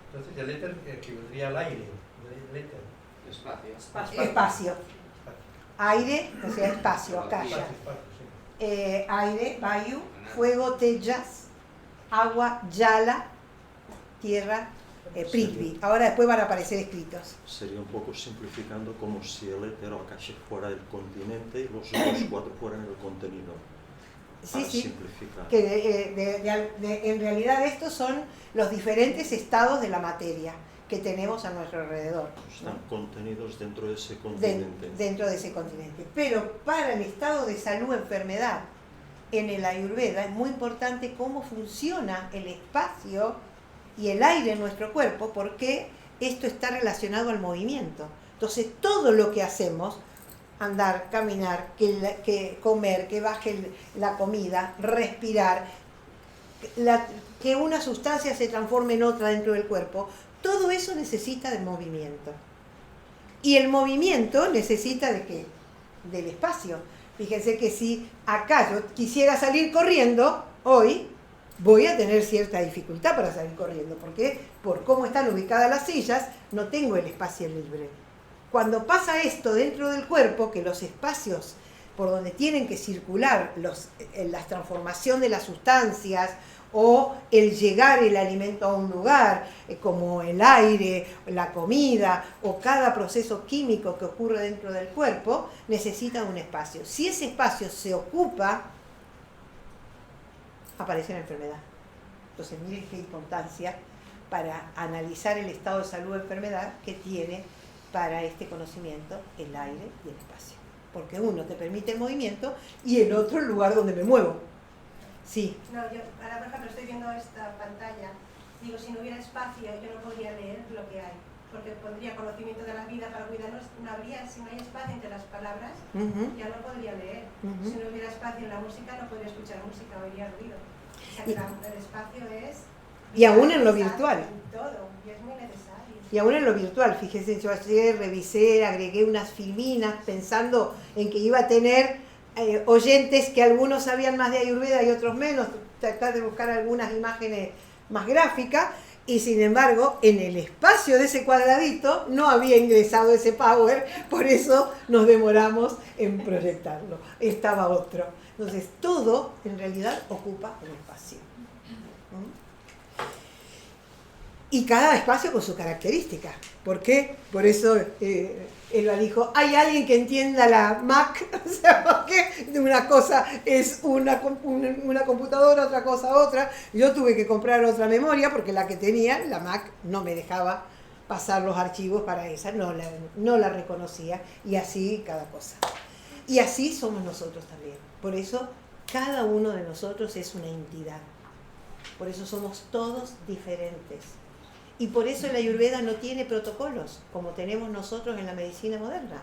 entonces el éter equivaldría al aire. El éter. Espacio. Espacio. Aire, o sea, espacio, akaya. Aire, vayu, fuego, tejas, agua, jala, tierra, prithvi. Ahora después van a aparecer escritos. Sería un poco simplificando como si el éter o akasha fuera el continente y los otros 4 fueran el contenido. Sí, para sí. Simplificar. Que en realidad estos son los diferentes estados de la materia que tenemos a nuestro alrededor. Están ¿no? contenidos dentro de ese continente. Dentro de ese continente. Pero para el estado de salud, enfermedad, en el Ayurveda es muy importante cómo funciona el espacio y el aire en nuestro cuerpo, porque esto está relacionado al movimiento. Entonces todo lo que hacemos, andar, caminar, que comer, que baje la comida, respirar, que una sustancia se transforme en otra dentro del cuerpo, todo eso necesita de movimiento. Y el movimiento necesita de ¿qué? Del espacio. Fíjense que si acá yo quisiera salir corriendo, hoy voy a tener cierta dificultad para salir corriendo, porque por cómo están ubicadas las sillas, no tengo el espacio libre. Cuando pasa esto dentro del cuerpo, que los espacios por donde tienen que circular la transformación de las sustancias o el llegar el alimento a un lugar, como el aire, la comida o cada proceso químico que ocurre dentro del cuerpo, necesita un espacio. Si ese espacio se ocupa, aparece la enfermedad. Entonces miren qué importancia para analizar el estado de salud o enfermedad que tiene para este conocimiento el aire y el espacio. Porque uno te permite el movimiento y el otro el lugar donde me muevo. Sí. No, yo ahora por ejemplo estoy viendo esta pantalla, digo, si no hubiera espacio yo no podría leer lo que hay, porque pondría conocimiento de la vida para cuidarnos, no habría, si no hay espacio entre las palabras, ya no podría leer. Si no hubiera espacio en la música no podría escuchar música, oiría ruido. O sea que el espacio es... Y aún en lo virtual. En todo, y es muy necesario. Y aún en lo virtual, fíjense, yo ayer revisé, agregué unas filminas pensando en que iba a tener oyentes que algunos sabían más de Ayurveda y otros menos, tratar de buscar algunas imágenes más gráficas, y sin embargo, en el espacio de ese cuadradito no había ingresado ese power, por eso nos demoramos en proyectarlo. Estaba otro. Entonces, todo en realidad ocupa un espacio. Y cada espacio con su característica. ¿Por qué? Por eso Elba dijo, ¿hay alguien que entienda la Mac? O sea, porque una cosa es una computadora, otra cosa otra. Yo tuve que comprar otra memoria porque la que tenía, la Mac, no me dejaba pasar los archivos para esa, no la reconocía, y así cada cosa. Y así somos nosotros también. Por eso cada uno de nosotros es una entidad. Por eso somos todos diferentes. Y por eso la Ayurveda no tiene protocolos, como tenemos nosotros en la medicina moderna.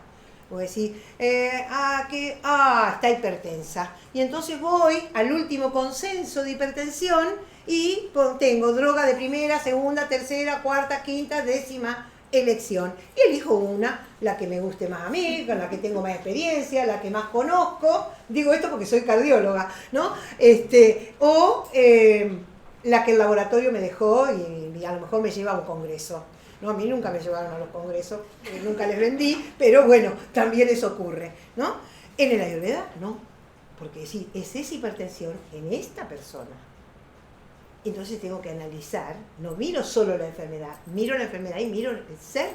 Voy a decir, está hipertensa. Y entonces voy al último consenso de hipertensión y tengo droga de primera, segunda, tercera, cuarta, quinta, décima elección. Y elijo una, la que me guste más a mí, con la que tengo más experiencia, la que más conozco. Digo esto porque soy cardióloga, ¿no? La que el laboratorio me dejó y a lo mejor me lleva a un congreso. No, a mí nunca me llevaron a los congresos, nunca les vendí, pero bueno, también eso ocurre, ¿no? En el Ayurveda, no, porque sí, es esa hipertensión en esta persona. Entonces tengo que analizar, no miro solo la enfermedad y miro el ser.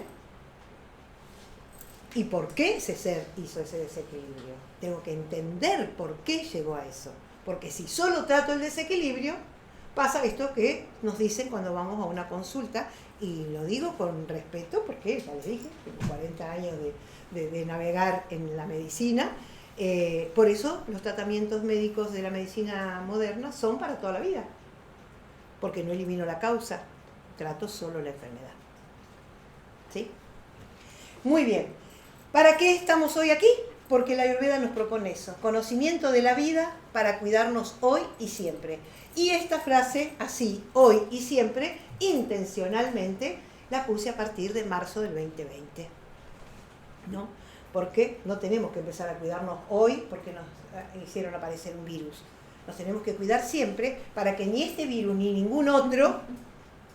¿Y por qué ese ser hizo ese desequilibrio? Tengo que entender por qué llegó a eso. Porque si solo trato el desequilibrio, pasa esto que nos dicen cuando vamos a una consulta, y lo digo con respeto porque, ya les dije, tengo 40 años de navegar en la medicina, por eso los tratamientos médicos de la medicina moderna son para toda la vida, porque no elimino la causa, trato solo la enfermedad. ¿Sí? Muy bien. ¿Para qué estamos hoy aquí? Porque la Ayurveda nos propone eso, conocimiento de la vida para cuidarnos hoy y siempre. Y esta frase, así, hoy y siempre, intencionalmente, la puse a partir de marzo del 2020. ¿No? Porque no tenemos que empezar a cuidarnos hoy porque nos hicieron aparecer un virus. Nos tenemos que cuidar siempre para que ni este virus ni ningún otro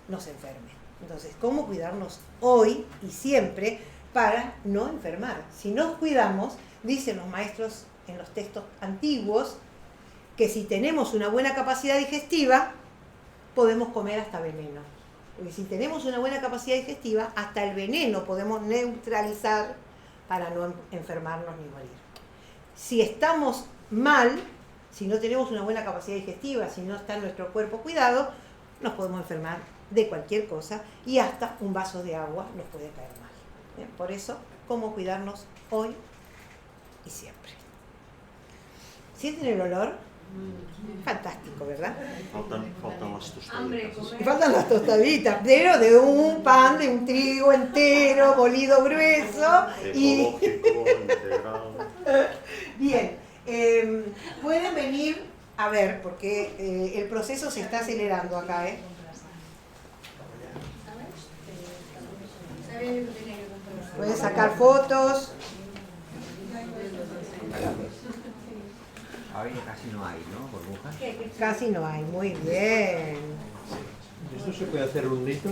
nos enferme. Entonces, ¿cómo cuidarnos hoy y siempre para no enfermar? Si nos cuidamos, dicen los maestros en los textos antiguos, que si tenemos una buena capacidad digestiva, podemos comer hasta veneno. Porque si tenemos una buena capacidad digestiva, hasta el veneno podemos neutralizar para no enfermarnos ni morir. Si estamos mal, si no tenemos una buena capacidad digestiva, si no está nuestro cuerpo cuidado, nos podemos enfermar de cualquier cosa y hasta un vaso de agua nos puede caer mal. Bien, por eso, ¿cómo cuidarnos hoy y siempre? ¿Sienten el olor? Fantástico, ¿verdad? Faltan las tostaditas. Y faltan las tostaditas, pero de un pan, de un trigo entero, molido grueso. Ecológico, integral. Bien, pueden venir a ver, porque el proceso se está acelerando acá, ¿eh? Pueden sacar fotos. Ahora ya casi no hay, ¿no? Burbujas. Casi no hay, muy bien. ¿Esto se puede hacer rundito?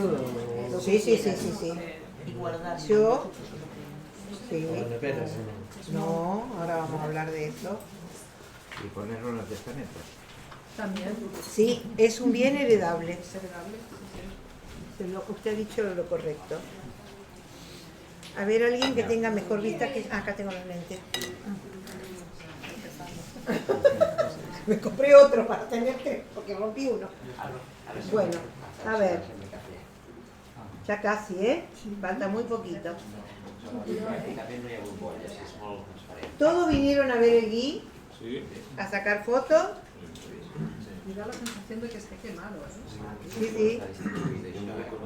Sí. Y guardar. Yo, sí. ¿O en neveras? No, ahora vamos a hablar de eso. Y ponerlo en los testamentos. También. Sí, es un bien heredable. Es heredable. Usted ha dicho lo correcto. A ver, alguien que tenga mejor vista que... Ah, acá tengo los lentes. Me compré otro para tener tres, porque rompí uno. Bueno, a ver. Ya casi, ¿eh? Falta muy poquito. ¿Todos vinieron a ver el gui? Sí. ¿A sacar fotos? Y da la sensación de que esté quemado, ¿eh? Sí.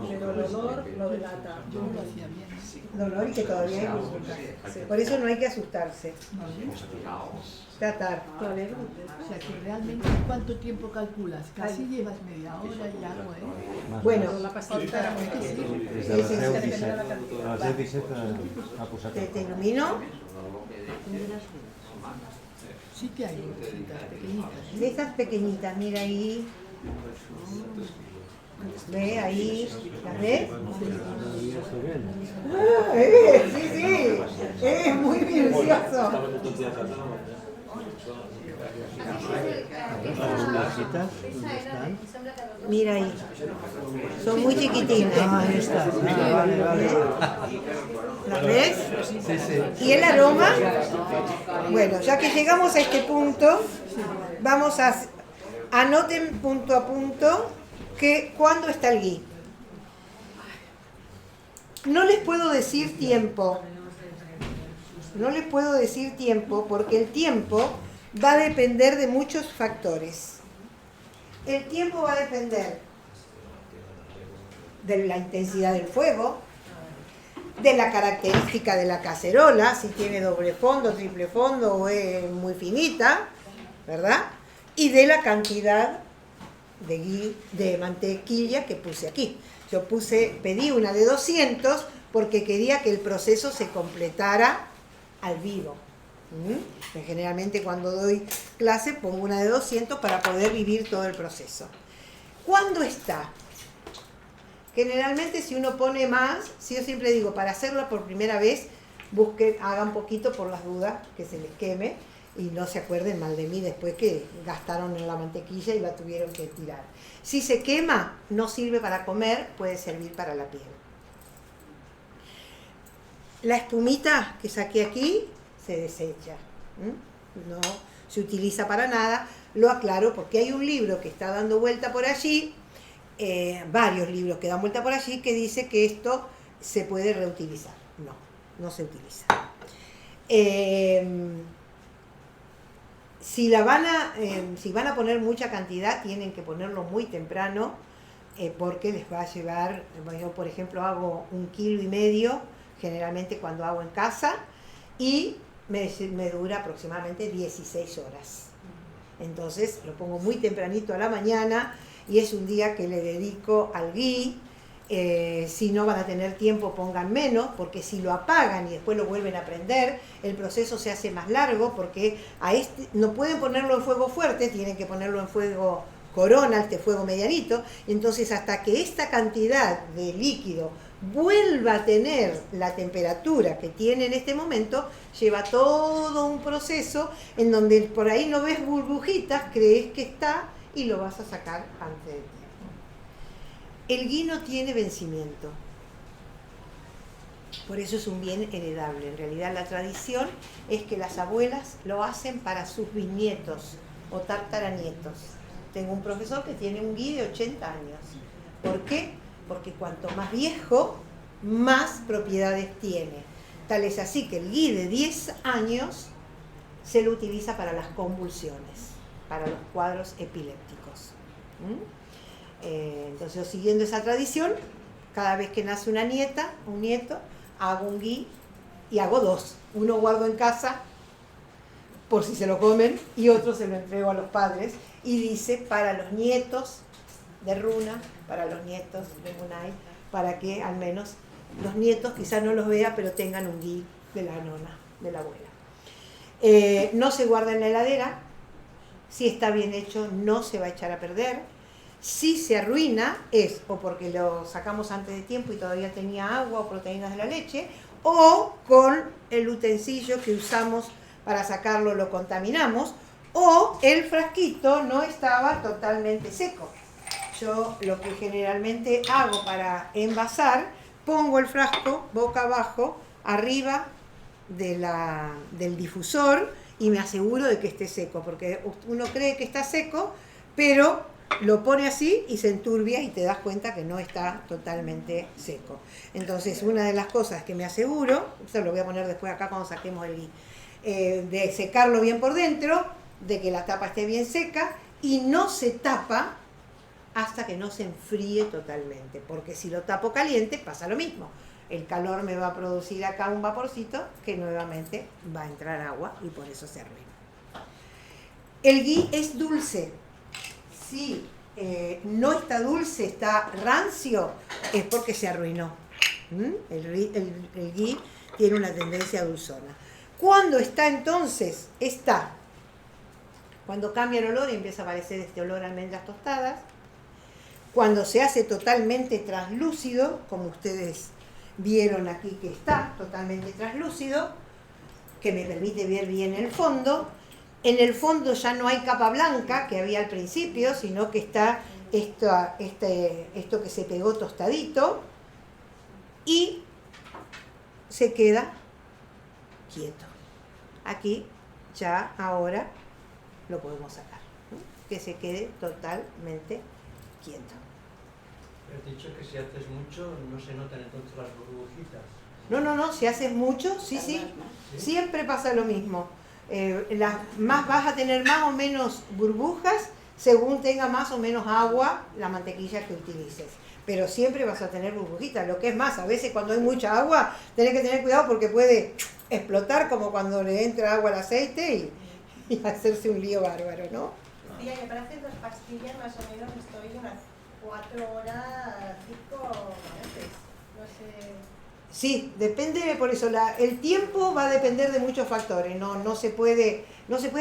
Pero el olor lo delata. Yo no lo hacía bien. Dolor y que todavía hay luz. Por eso no hay que asustarse. Tratar. O sea que realmente ¿cuánto tiempo calculas? Casi llevas media hora y algo, ¿eh? Bueno, La pastillita era muy Des de les 10:17 a les 10:17 ha posat el te ilumino. Sí que hay bolsitas pequeñitas. De esas pequeñitas, mira ahí. Ve ahí. ¿Las ves? Sí. Es muy minucioso. Mira ahí. Son muy chiquitinas. Ah, ahí está. Ah, vale. ¿Las ves? Sí. ¿Y el aroma? Bueno, ya que llegamos a este punto, vamos a... Anoten punto a punto que cuándo está el gui. No les puedo decir tiempo. No les puedo decir tiempo porque el tiempo va a depender de muchos factores. El tiempo va a depender de la intensidad del fuego, de la característica de la cacerola, si tiene doble fondo, triple fondo o es muy finita, ¿verdad? Y de la cantidad de ghee, de mantequilla que puse aquí. Yo pedí una de 200 porque quería que el proceso se completara al vivo. Generalmente cuando doy clase pongo una de 200 para poder vivir todo el proceso. ¿Cuándo está? Generalmente si uno pone más, si yo siempre digo, para hacerla por primera vez, hagan poquito por las dudas, que se les queme, y no se acuerden mal de mí después que gastaron en la mantequilla y la tuvieron que tirar. Si se quema, no sirve para comer, puede servir para la piel. La espumita que saqué aquí se desecha, no se utiliza para nada. Lo aclaro porque hay un libro que está dando vuelta por allí, varios libros que dan vuelta por allí, que dice que esto se puede reutilizar. No, no se utiliza. Si van a poner mucha cantidad, tienen que ponerlo muy temprano, porque les va a llevar, yo por ejemplo hago 1,5 kilos, generalmente cuando hago en casa, y me dura aproximadamente 16 horas. Entonces lo pongo muy tempranito a la mañana y es un día que le dedico al ghee. Si no van a tener tiempo, pongan menos, porque si lo apagan y después lo vuelven a prender, el proceso se hace más largo, porque no pueden ponerlo en fuego fuerte, tienen que ponerlo en fuego corona, este fuego medianito. Entonces hasta que esta cantidad de líquido vuelva a tener la temperatura que tiene en este momento, lleva todo un proceso en donde por ahí no ves burbujitas, crees que está y lo vas a sacar antes de tiempo. El ghee no tiene vencimiento, por eso es un bien heredable. En realidad la tradición es que las abuelas lo hacen para sus bisnietos o tataranietos. Tengo un profesor que tiene un ghee de 80 años. ¿Por qué? Porque cuanto más viejo, más propiedades tiene. Tal es así que el ghee de 10 años se lo utiliza para las convulsiones, para los cuadros epilépticos. Entonces, siguiendo esa tradición, cada vez que nace una nieta, un nieto, hago un ghee y hago 2. Uno guardo en casa por si se lo comen y otro se lo entrego a los padres, y dice para los nietos de Runa, para los nietos de Munay, para que al menos los nietos quizás no los vea, pero tengan un ghee de la nona, de la abuela. No se guarda en la heladera. Si está bien hecho, no se va a echar a perder. Si se arruina, es o porque lo sacamos antes de tiempo y todavía tenía agua o proteínas de la leche, o con el utensilio que usamos para sacarlo lo contaminamos, o el frasquito no estaba totalmente seco. Yo lo que generalmente hago para envasar, pongo el frasco boca abajo, arriba del difusor, y me aseguro de que esté seco, porque uno cree que está seco, pero lo pone así y se enturbia y te das cuenta que no está totalmente seco. Entonces, una de las cosas que me aseguro, eso lo voy a poner después acá cuando saquemos el ghee, de secarlo bien por dentro, de que la tapa esté bien seca, y no se tapa hasta que no se enfríe totalmente, porque si lo tapo caliente pasa lo mismo. El calor me va a producir acá un vaporcito que nuevamente va a entrar agua y por eso se arruina. El ghee es dulce. Si no está dulce, está rancio, es porque se arruinó. El ghee tiene una tendencia dulzona. ¿Cuándo está entonces? Está cuando cambia el olor y empieza a aparecer este olor a almendras tostadas, cuando se hace totalmente translúcido, como ustedes vieron aquí que está totalmente translúcido, que me permite ver bien el fondo. En el fondo ya no hay capa blanca que había al principio, sino que está esto que se pegó tostadito, y se queda quieto. Aquí ya ahora lo podemos sacar, ¿no? Que se quede totalmente quieto. Has dicho que si haces mucho no se notan entonces las burbujitas. No, si haces mucho, sí, siempre pasa lo mismo. Vas a tener más o menos burbujas según tenga más o menos agua la mantequilla que utilices. Pero siempre vas a tener burbujitas. Lo que es más, a veces cuando hay mucha agua, tenés que tener cuidado porque puede explotar, como cuando le entra agua al aceite y hacerse un lío bárbaro, ¿no? Sí, para hacer 2 pastillas más o menos estoy unas 4 horas, 5 veces. No sé. Sí, depende, por eso el tiempo va a depender de muchos factores, no se puede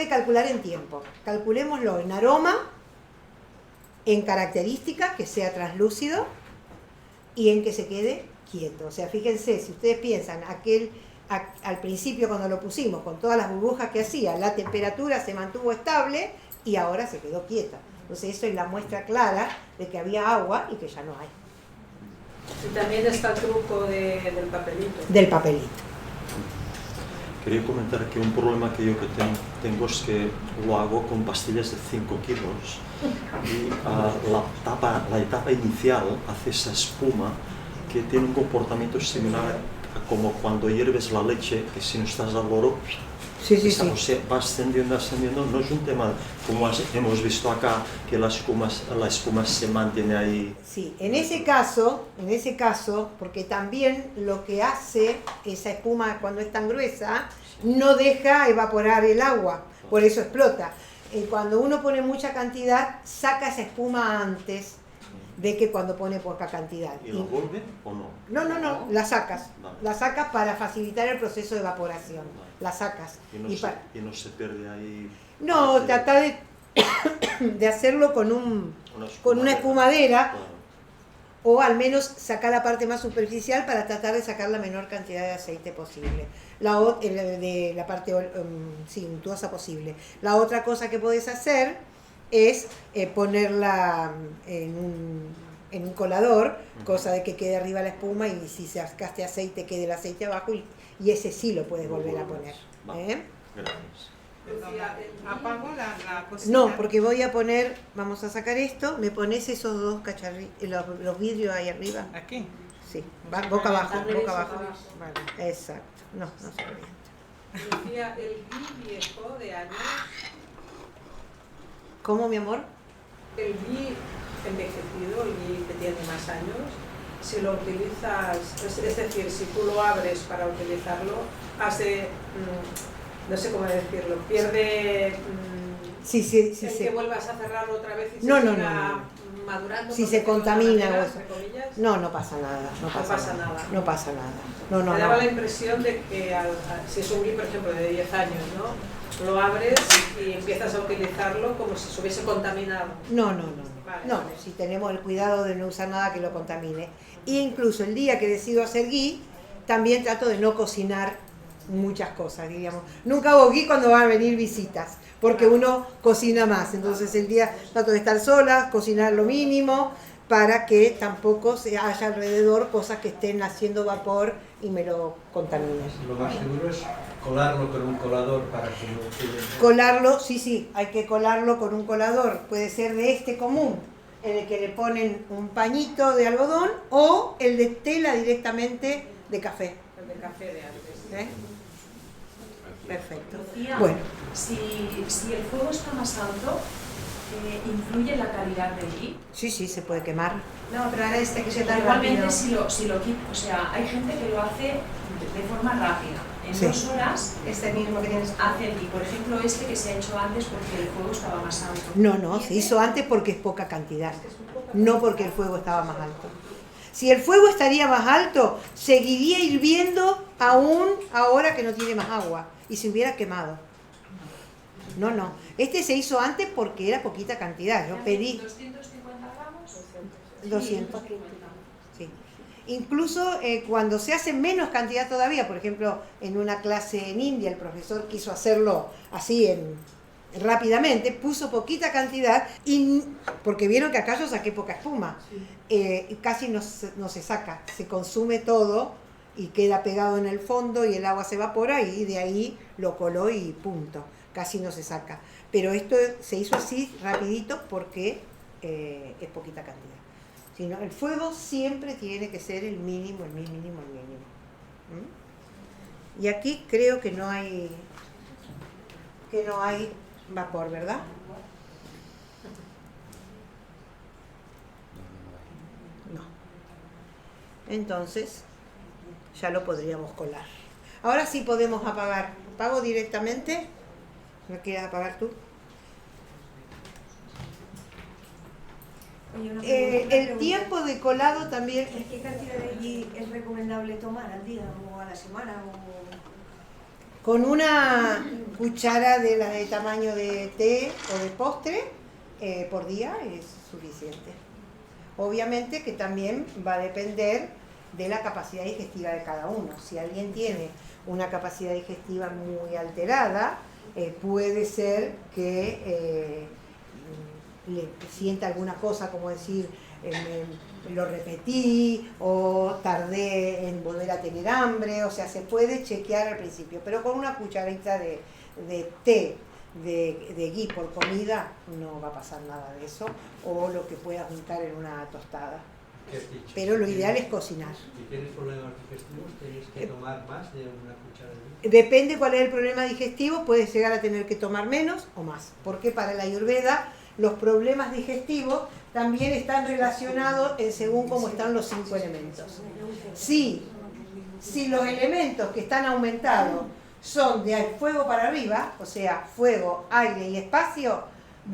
calcular en tiempo. Calculémoslo en aroma, en características, que sea translúcido, y en que se quede quieto. O sea, fíjense, si ustedes piensan, aquel al principio cuando lo pusimos, con todas las burbujas que hacía, la temperatura se mantuvo estable y ahora se quedó quieta. Entonces eso es la muestra clara de que había agua y que ya no hay. Y también está el truco del papelito. Del papelito. Quería comentar que un problema que yo tengo es que lo hago con pastillas de 5 kilos y la etapa inicial hace esa espuma que tiene un comportamiento similar a como cuando hierves la leche, que si no estás al loro, o sea, va ascendiendo, no es un tema como hemos visto acá, que la espuma se mantiene ahí. Sí, en ese caso, porque también lo que hace esa espuma cuando es tan gruesa, no deja evaporar el agua, por eso explota. Cuando uno pone mucha cantidad, saca esa espuma antes de que cuando pone poca cantidad. ¿Y la vuelve o no? No, la sacas. Vale. La sacas para facilitar el proceso de evaporación. La sacas. Y no se pierde ahí. No, trata de hacerlo con una espumadera, Claro. o al menos sacar la parte más superficial para tratar de sacar la menor cantidad de aceite posible. De la parte untuosa posible. La otra cosa que podés hacer es ponerla en un colador, cosa de que quede arriba la espuma y si sacaste aceite quede el aceite abajo y ese sí lo puedes volver a poner. Gracias. Apago la cosita. No, porque voy a poner, vamos a sacar esto, me pones esos dos los vidrios ahí arriba. ¿Aquí? Sí, boca abajo, boca abajo. Vale, exacto. No se olviden. Lucía, el gui viejo de años, ¿Cómo, mi amor? el gui envejecido, el gui que tiene más años, si lo utilizas, es decir, si tú lo abres para utilizarlo, hace, no sé cómo decirlo, pierde Sí, que vuelvas a cerrarlo otra vez y No, se no, siga no. madurando. Si por se decirlo de una contamina manera, o eso. entre comillas. No pasa nada. No pasa nada. No pasa nada. No. Me daba la impresión de que si es un gui, por ejemplo, de 10 años, ¿no? Lo abres y empiezas a utilizarlo como si se hubiese contaminado. No. Vale, No, vale. si tenemos el cuidado de no usar nada que lo contamine. Y incluso el día que decido hacer gui, también trato de no cocinar muchas cosas, diríamos. Nunca hago gui cuando van a venir visitas, porque uno cocina más. Entonces el día trato de estar sola, cocinar lo mínimo, para que tampoco se haya alrededor cosas que estén haciendo vapor y me lo contaminen. Lo más seguro es colarlo con un colador para que no quede. Colarlo, sí, hay que colarlo con un colador. Puede ser de este común, en el que le ponen un pañito de algodón, o el de tela directamente de café. El de café de antes. Perfecto. Lucía, Bueno, si el fuego está más alto, ¿influye en la calidad del gui? sí, se puede quemar. No, pero ahora este que se tan Igualmente rápido. si lo quita, o sea, hay gente que lo hace de forma rápida. En Sí. 2 horas Este mismo que tienes. hace el gui. Por ejemplo, este que se ha hecho antes porque el fuego estaba más alto. No, se hizo antes porque es poca cantidad, no porque el fuego estaba más alto. Si el fuego estaría más alto, seguiría hirviendo aún ahora que no tiene más agua y se hubiera quemado. No. Este se hizo antes porque era poquita cantidad. Yo pedí 250 gramos. 200. Sí. Incluso cuando se hace menos cantidad todavía, por ejemplo, en una clase en India, el profesor quiso hacerlo así rápidamente, puso poquita cantidad, porque vieron que acá yo saqué poca espuma. Casi no se saca, se consume todo y queda pegado en el fondo y el agua se evapora y de ahí lo coló y punto. Casi no se saca. Pero esto se hizo así rapidito porque es poquita cantidad. Si no, el fuego siempre tiene que ser el mínimo. ¿Mm? Y aquí creo que no hay vapor, ¿verdad? No. Entonces, ya lo podríamos colar. Ahora sí podemos apagar. ¿Apago directamente? ¿No quieres apagar tú? Oye, una El pregunta. tiempo de colado también. ¿Qué cantidad de allí es recomendable tomar al día o a la semana? Con una cuchara de la de tamaño de té o de postre por día es suficiente. Obviamente que también va a depender de la capacidad digestiva de cada uno. Si alguien tiene una capacidad digestiva muy alterada, puede ser que le sienta alguna cosa, como decir, lo repetí o tardé en volver a tener hambre, o sea, se puede chequear al principio, pero con una cucharadita de té de ghee por comida no va a pasar nada de eso, o lo que puedas untar en una tostada. Pero lo ideal es cocinar. Si tienes problemas digestivos, tienes que tomar más de una cuchara de... Depende cuál es el problema digestivo, puedes llegar a tener que tomar menos o más, porque para la Ayurveda los problemas digestivos también están relacionados en según cómo están los 5 elementos. Si los elementos que están aumentados son de fuego para arriba, o sea, fuego, aire y espacio,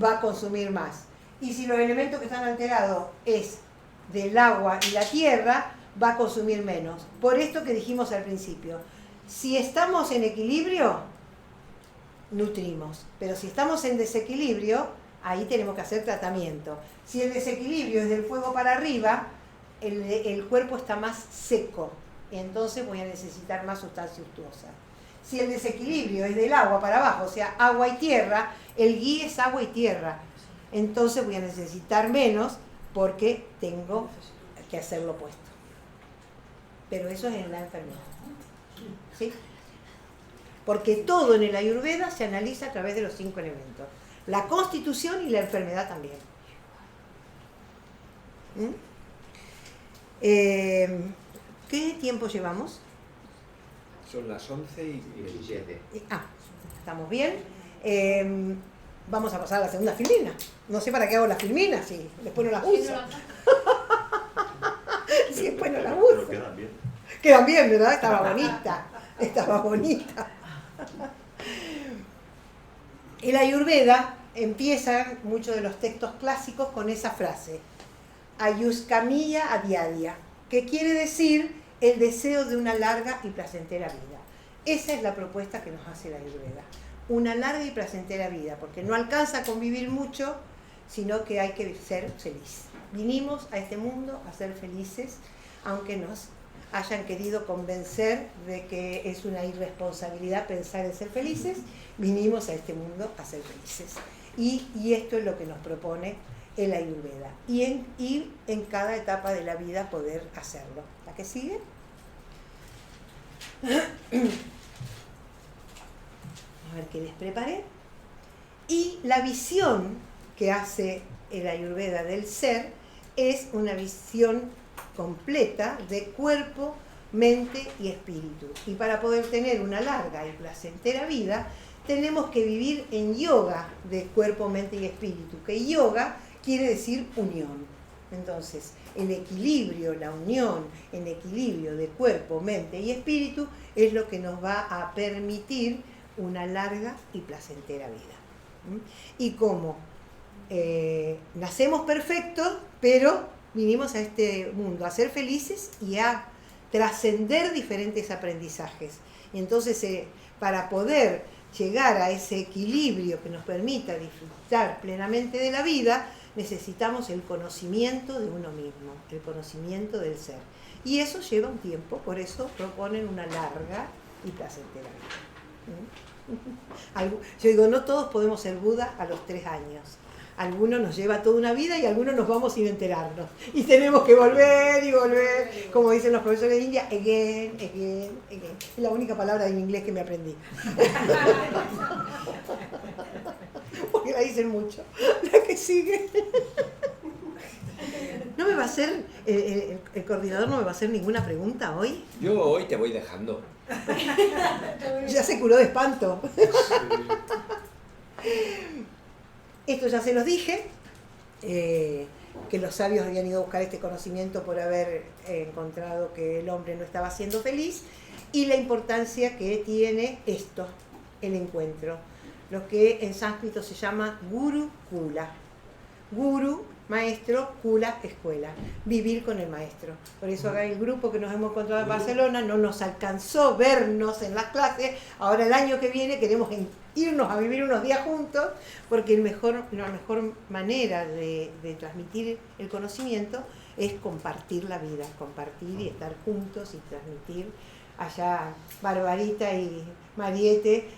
va a consumir más. Y si los elementos que están alterados es del agua y la tierra, va a consumir menos. Por esto que dijimos al principio, si estamos en equilibrio, nutrimos. Pero si estamos en desequilibrio, ahí tenemos que hacer tratamiento. Si el desequilibrio es del fuego para arriba, el cuerpo está más seco, entonces voy a necesitar más sustancia untuosa. Si el desequilibrio es del agua para abajo, o sea, agua y tierra, el ghee es agua y tierra, entonces voy a necesitar menos porque tengo que hacer lo opuesto. Pero eso es en la enfermedad, ¿sí? Porque todo en el Ayurveda se analiza a través de los 5 elementos. La constitución y la enfermedad también. ¿Qué tiempo llevamos? Son las 11 y 17. Estamos bien. Vamos a pasar a la segunda filmina. No sé para qué hago las filminas, si después no las uso. Si después no las uso. Pero quedan bien. Quedan bien, ¿verdad? Estaba bonita. Estaba bonita. El Ayurveda empieza muchos de los textos clásicos con esa frase, Ayuskamiya Adhyadya, que quiere decir el deseo de una larga y placentera vida. Esa es la propuesta que nos hace la Ayurveda. Una larga y placentera vida, porque no alcanza con vivir mucho, sino que hay que ser feliz. Vinimos a este mundo a ser felices, aunque nos hayan querido convencer de que es una irresponsabilidad pensar en ser felices, vinimos a este mundo a ser felices. Y esto es lo que nos propone el Ayurveda. Y en cada etapa de la vida poder hacerlo. ¿La que sigue? A ver qué les preparé. Y la visión que hace el Ayurveda del ser es una visión completa de cuerpo, mente y espíritu. Y para poder tener una larga y placentera vida, tenemos que vivir en yoga de cuerpo, mente y espíritu, que yoga quiere decir unión. Entonces, el equilibrio, la unión en equilibrio de cuerpo, mente y espíritu es lo que nos va a permitir una larga y placentera vida. Y como nacemos perfectos, pero vinimos a este mundo a ser felices y a trascender diferentes aprendizajes. Y entonces, para poder llegar a ese equilibrio que nos permita disfrutar plenamente de la vida, necesitamos el conocimiento de uno mismo, el conocimiento del ser. Y eso lleva un tiempo, por eso proponen una larga y placentera vida. Yo digo, no todos podemos ser Buda a los 3 años. Algunos nos lleva toda una vida y algunos nos vamos sin enterarnos. Y tenemos que volver y volver, como dicen los profesores de India, again, again, again. Es la única palabra en inglés que me aprendí. Porque la dicen mucho. La que sigue. ¿No me va a hacer, el coordinador no me va a hacer ninguna pregunta hoy? Yo hoy te voy dejando. Ya se curó de espanto. Esto ya se los dije, que los sabios habían ido a buscar este conocimiento por haber encontrado que el hombre no estaba siendo feliz, y la importancia que tiene esto, el encuentro, lo que en sánscrito se llama Gurukula. Guru, maestro, kula, escuela. Vivir con el maestro. Por eso acá el grupo que nos hemos encontrado en Barcelona no nos alcanzó vernos en las clases. Ahora el año que viene queremos irnos a vivir unos días juntos, porque la mejor manera de transmitir el conocimiento es compartir la vida, compartir y estar juntos y transmitir. Allá Barbarita y Mariette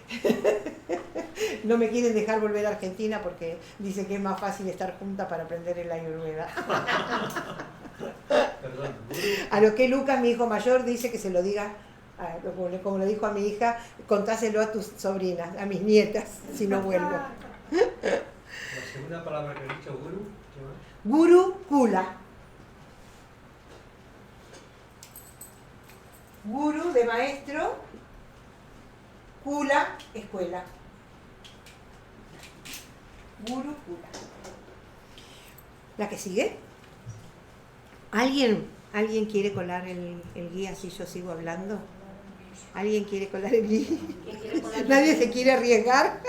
no me quieren dejar volver a Argentina porque dicen que es más fácil estar juntas para aprender el Ayurveda. A lo que Lucas, mi hijo mayor, dice que se lo diga, como lo dijo a mi hija, contáselo a tus sobrinas, a mis nietas, si no vuelvo. La segunda palabra que he dicho, guru, ¿qué más? Guru, kula. Guru de maestro, kula, escuela. Guru, kula. ¿La que sigue? ¿Alguien quiere colar el guía si yo sigo hablando? ¿Alguien quiere colar el guía? ¿Nadie se quiere arriesgar?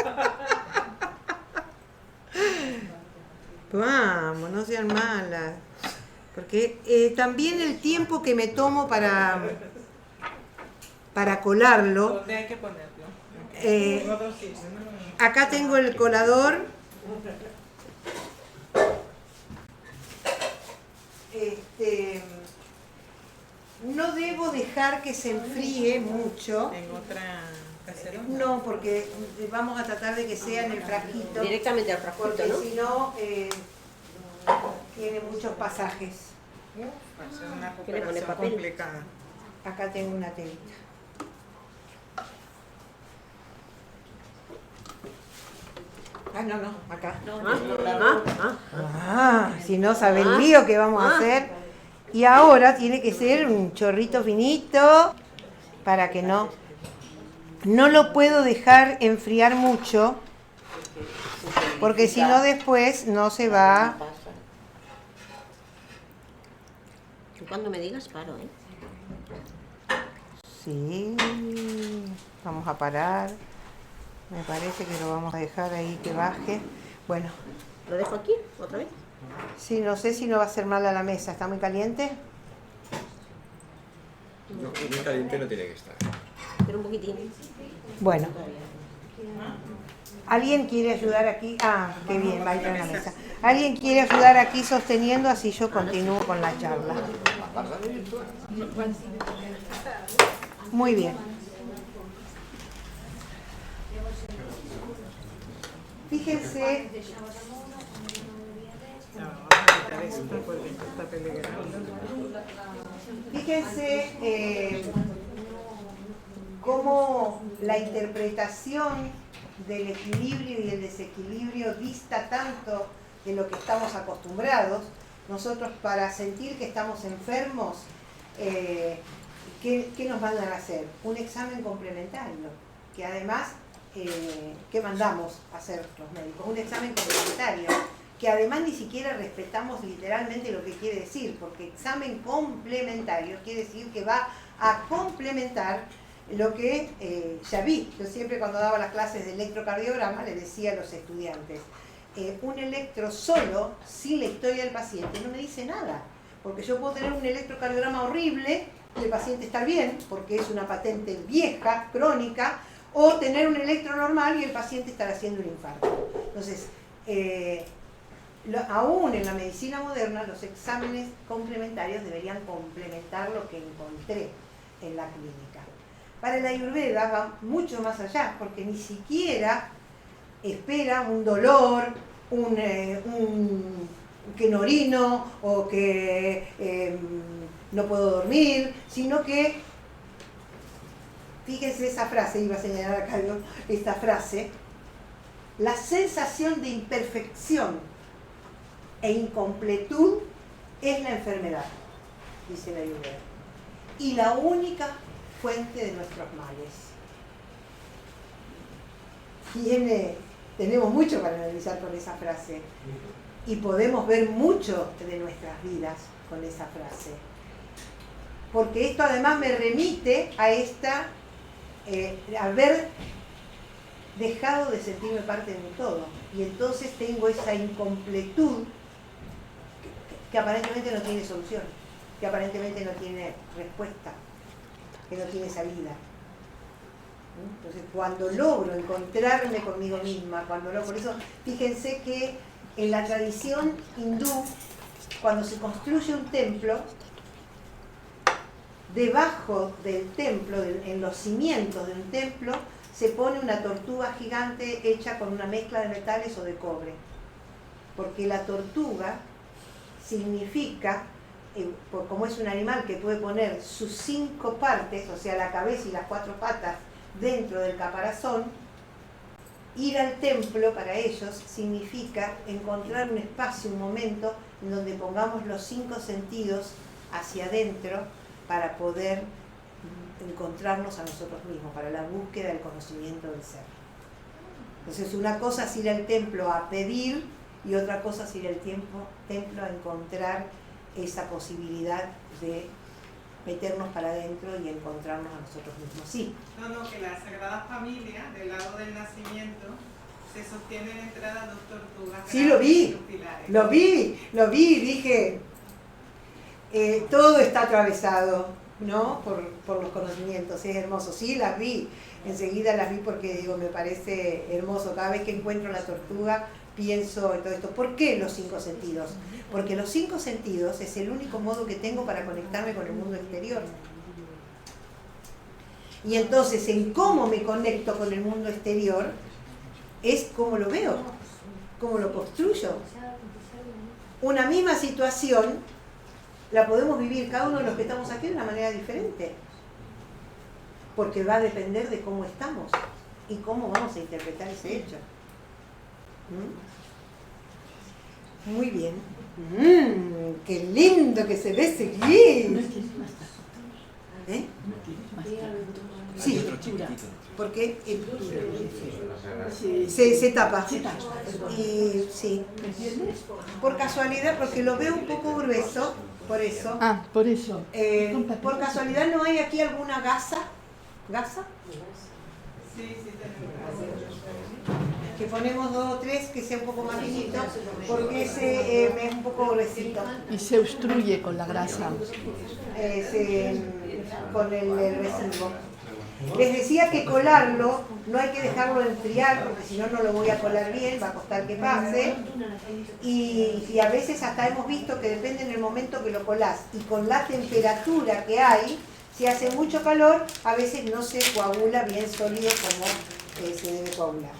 Vamos, no sean malas. Porque también el tiempo que me tomo para colarlo. ¿Dónde hay que ponerlo? Acá tengo el colador. No debo dejar que se enfríe mucho. ¿En otra cacerola? No, porque vamos a tratar de que sea en el frasquito. Directamente al frasquito, porque ¿no? si no, tiene muchos pasajes. Va a ser una ¿Qué le pone, operación papel? complicada. Acá tengo una telita. Ah, no, acá. Si no sabe el lío que vamos a hacer. Y ahora tiene que ser un chorrito finito para que no lo puedo dejar enfriar mucho, porque si no después no se va. Tú cuando me digas paro, ¿eh? Sí, vamos a parar. Me parece que lo vamos a dejar ahí que baje. Bueno. ¿Lo dejo aquí otra vez? Sí, no sé si no va a ser mal a la mesa. ¿Está muy caliente? No, muy caliente no tiene que estar. Pero un poquitín. Bueno. ¿Alguien quiere ayudar aquí? Ah, qué bien, va a ir a la mesa. ¿Alguien quiere ayudar aquí sosteniendo? Así yo continúo con la charla. Muy bien. Fíjense. Fíjense cómo la interpretación del equilibrio y el desequilibrio dista tanto de lo que estamos acostumbrados. Nosotros, para sentir que estamos enfermos, ¿qué nos mandan a hacer? Un examen complementario, que además, ¿qué mandamos a hacer los médicos? Un examen complementario, que además ni siquiera respetamos literalmente lo que quiere decir, porque examen complementario quiere decir que va a complementar lo que ya vi. Yo siempre cuando daba las clases de electrocardiograma le decía a los estudiantes, un electro solo, sin la historia del paciente, no me dice nada, porque yo puedo tener un electrocardiograma horrible y el paciente estar bien, porque es una patente vieja, crónica, o tener un electro normal y el paciente estar haciendo un infarto. Entonces, aún en la medicina moderna, los exámenes complementarios deberían complementar lo que encontré en la clínica. Para la Ayurveda va mucho más allá, porque ni siquiera espera un dolor, que no orino o que no puedo dormir, sino que, fíjense esa frase, iba a señalar acá esta frase, la sensación de imperfección e incompletud es la enfermedad, dice la Ayurveda, y la única fuente de nuestros males. Tenemos mucho para analizar con esa frase y podemos ver mucho de nuestras vidas con esa frase, porque esto además me remite a haber dejado de sentirme parte de un todo, y entonces tengo esa incompletud que aparentemente no tiene solución, que aparentemente no tiene respuesta, que no tiene salida. Entonces, cuando logro encontrarme conmigo misma, por eso, fíjense que en la tradición hindú, cuando se construye un templo, debajo del templo, en los cimientos de un templo, se pone una tortuga gigante hecha con una mezcla de metales o de cobre. Porque la tortuga significa, como es un animal que puede poner sus 5 partes, o sea, la cabeza y las 4 patas, dentro del caparazón, ir al templo para ellos significa encontrar un espacio, un momento en donde pongamos los 5 sentidos hacia adentro para poder encontrarnos a nosotros mismos, para la búsqueda del conocimiento del ser. Entonces, una cosa es ir al templo a pedir y otra cosa es ir al templo a encontrar esa posibilidad de meternos para adentro y encontrarnos a nosotros mismos. Sí. No, que la Sagrada Familia, del lado del nacimiento, se sostiene en la entrada 2 tortugas. Sí, lo vi, dije, todo está atravesado, ¿no? Por los conocimientos, es hermoso. Sí, las vi, enseguida las vi porque digo, me parece hermoso. Cada vez que encuentro la tortuga, pienso en todo esto. ¿Por qué los 5 sentidos? Porque los 5 sentidos es el único modo que tengo para conectarme con el mundo exterior. Y entonces, en cómo me conecto con el mundo exterior, es cómo lo veo, cómo lo construyo. Una misma situación la podemos vivir cada uno de los que estamos aquí de una manera diferente. Porque va a depender de cómo estamos y cómo vamos a interpretar ese hecho. Muy bien. ¡Qué lindo que se ve seguir! ¿Eh? Sí, porque se tapa. Y sí. Por casualidad, porque lo veo un poco grueso, por eso. Ah, por eso. Por casualidad, ¿no hay aquí alguna gasa? ¿Gasa? Sí, tenemos. Que ponemos 2 o 3 que sea un poco más finito, porque ese es un poco gruesito. Y se obstruye con la grasa. Con el residuo. Les decía que colarlo, no hay que dejarlo enfriar, porque si no, no lo voy a colar bien, va a costar que pase. Y a veces hasta hemos visto que depende en el momento que lo colás. Y con la temperatura que hay, si hace mucho calor, a veces no se coagula bien sólido como se debe coagular.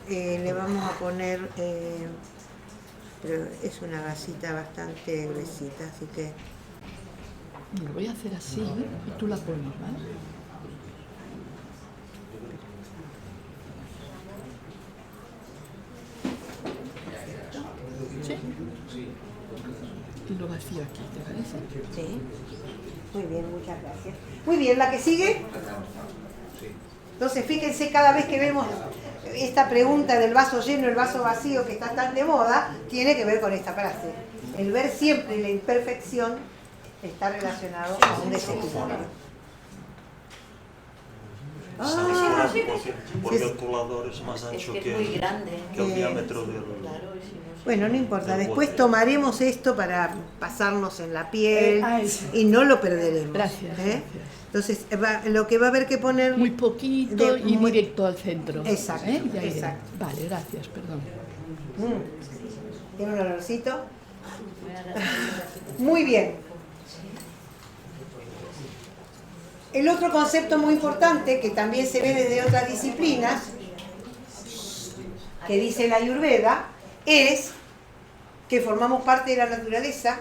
Le vamos a poner, pero es una gasita bastante gruesita, así que... Lo voy a hacer así y tú la pones, ¿vale? ¿Sí? Y lo vacío aquí, ¿te parece? Sí. Muy bien, muchas gracias. Muy bien, ¿la que sigue? Entonces, fíjense, cada vez que vemos esta pregunta del vaso lleno, el vaso vacío, que está tan de moda, tiene que ver con esta frase. El ver siempre la imperfección está relacionado a un desequilibrio. Porque el colador es más ancho que el diámetro del... Bueno, no importa, después tomaremos esto para pasarnos en la piel y no lo perderemos. Gracias. Entonces, lo que va a haber que poner... Muy poquito y directo al centro. Exacto, exacto. Vale, gracias, perdón. ¿Tiene un olorcito? Muy bien. El otro concepto muy importante, que también se ve desde otras disciplinas, que dice la Ayurveda, es que formamos parte de la naturaleza,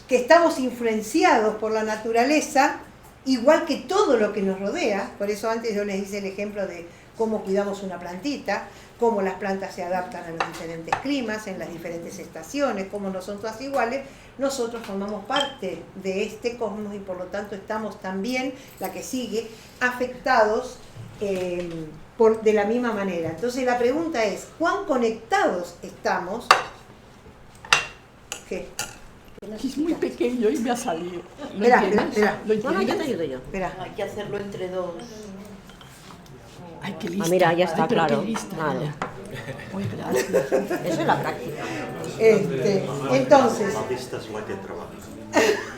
que estamos influenciados por la naturaleza, igual que todo lo que nos rodea. Por eso antes yo les hice el ejemplo de cómo cuidamos una plantita, cómo las plantas se adaptan a los diferentes climas, en las diferentes estaciones, cómo no son todas iguales. Nosotros formamos parte de este cosmos y por lo tanto estamos también, la que sigue, afectados de la misma manera. Entonces la pregunta es, ¿cuán conectados estamos? ¿Qué? Es muy pequeño y me ha salido. Espera. No, ya te ayudo yo. Espera. Hay que hacerlo entre 2. Ay, qué lista. Ah, mira, ya está, Ay, pero claro. qué lista, Vale. Muy gracias. Eso es la práctica. Entonces, La vista es la que trabaja.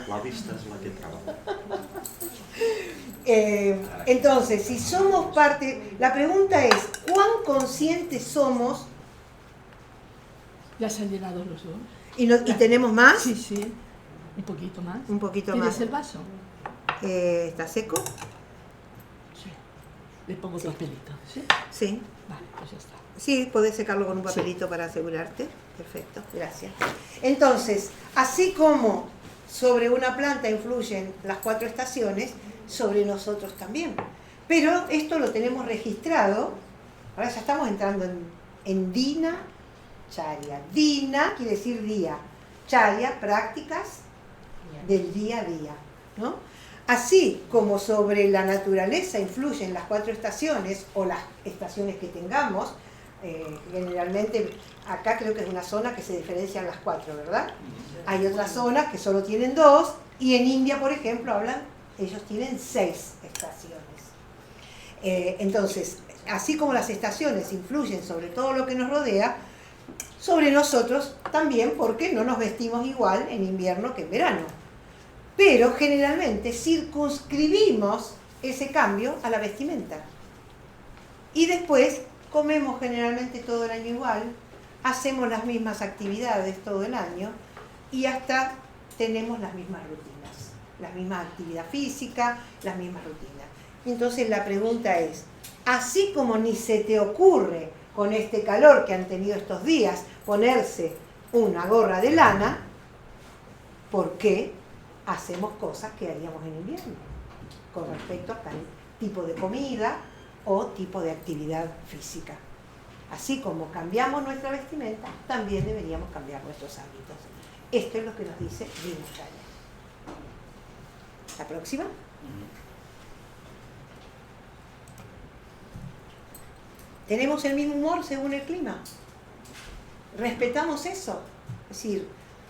La vista es la que trabaja. Entonces, si somos parte, la pregunta es, ¿cuán conscientes somos? Ya se han llenado los dos. ¿Y tenemos más? Sí, sí. Un poquito más. Un poquito más. ¿Tienes el vaso? ¿Está seco? Sí. Le pongo papelito, ¿sí? Sí. Vale, pues ya está. Sí, podés secarlo con un papelito para asegurarte. Perfecto, gracias. Entonces, así como sobre una planta influyen las 4 estaciones, sobre nosotros también. Pero esto lo tenemos registrado. Ahora ya estamos entrando en Dina Charya. Dina quiere decir día. Charya, prácticas del día a día, ¿no? Así como sobre la naturaleza influyen las 4 estaciones o las estaciones que tengamos, generalmente acá creo que es una zona que se diferencian las 4, ¿verdad? Hay otras zonas que solo tienen 2 y en India, por ejemplo, ellos tienen 6 estaciones. Entonces, así como las estaciones influyen sobre todo lo que nos rodea, sobre nosotros también, porque no nos vestimos igual en invierno que en verano. Pero generalmente circunscribimos ese cambio a la vestimenta. Y después comemos generalmente todo el año igual, hacemos las mismas actividades todo el año y hasta tenemos las mismas rutinas, la misma actividad física, las mismas rutinas. Entonces la pregunta es, así como ni se te ocurre con este calor que han tenido estos días ponerse una gorra de lana, ¿por qué hacemos cosas que haríamos en invierno con respecto a tal tipo de comida o tipo de actividad física? Así como cambiamos nuestra vestimenta, también deberíamos cambiar nuestros hábitos. Esto es lo que nos dice Dina Charya. ¿La próxima? ¿Tenemos el mismo humor según el clima? ¿Respetamos eso? Es decir,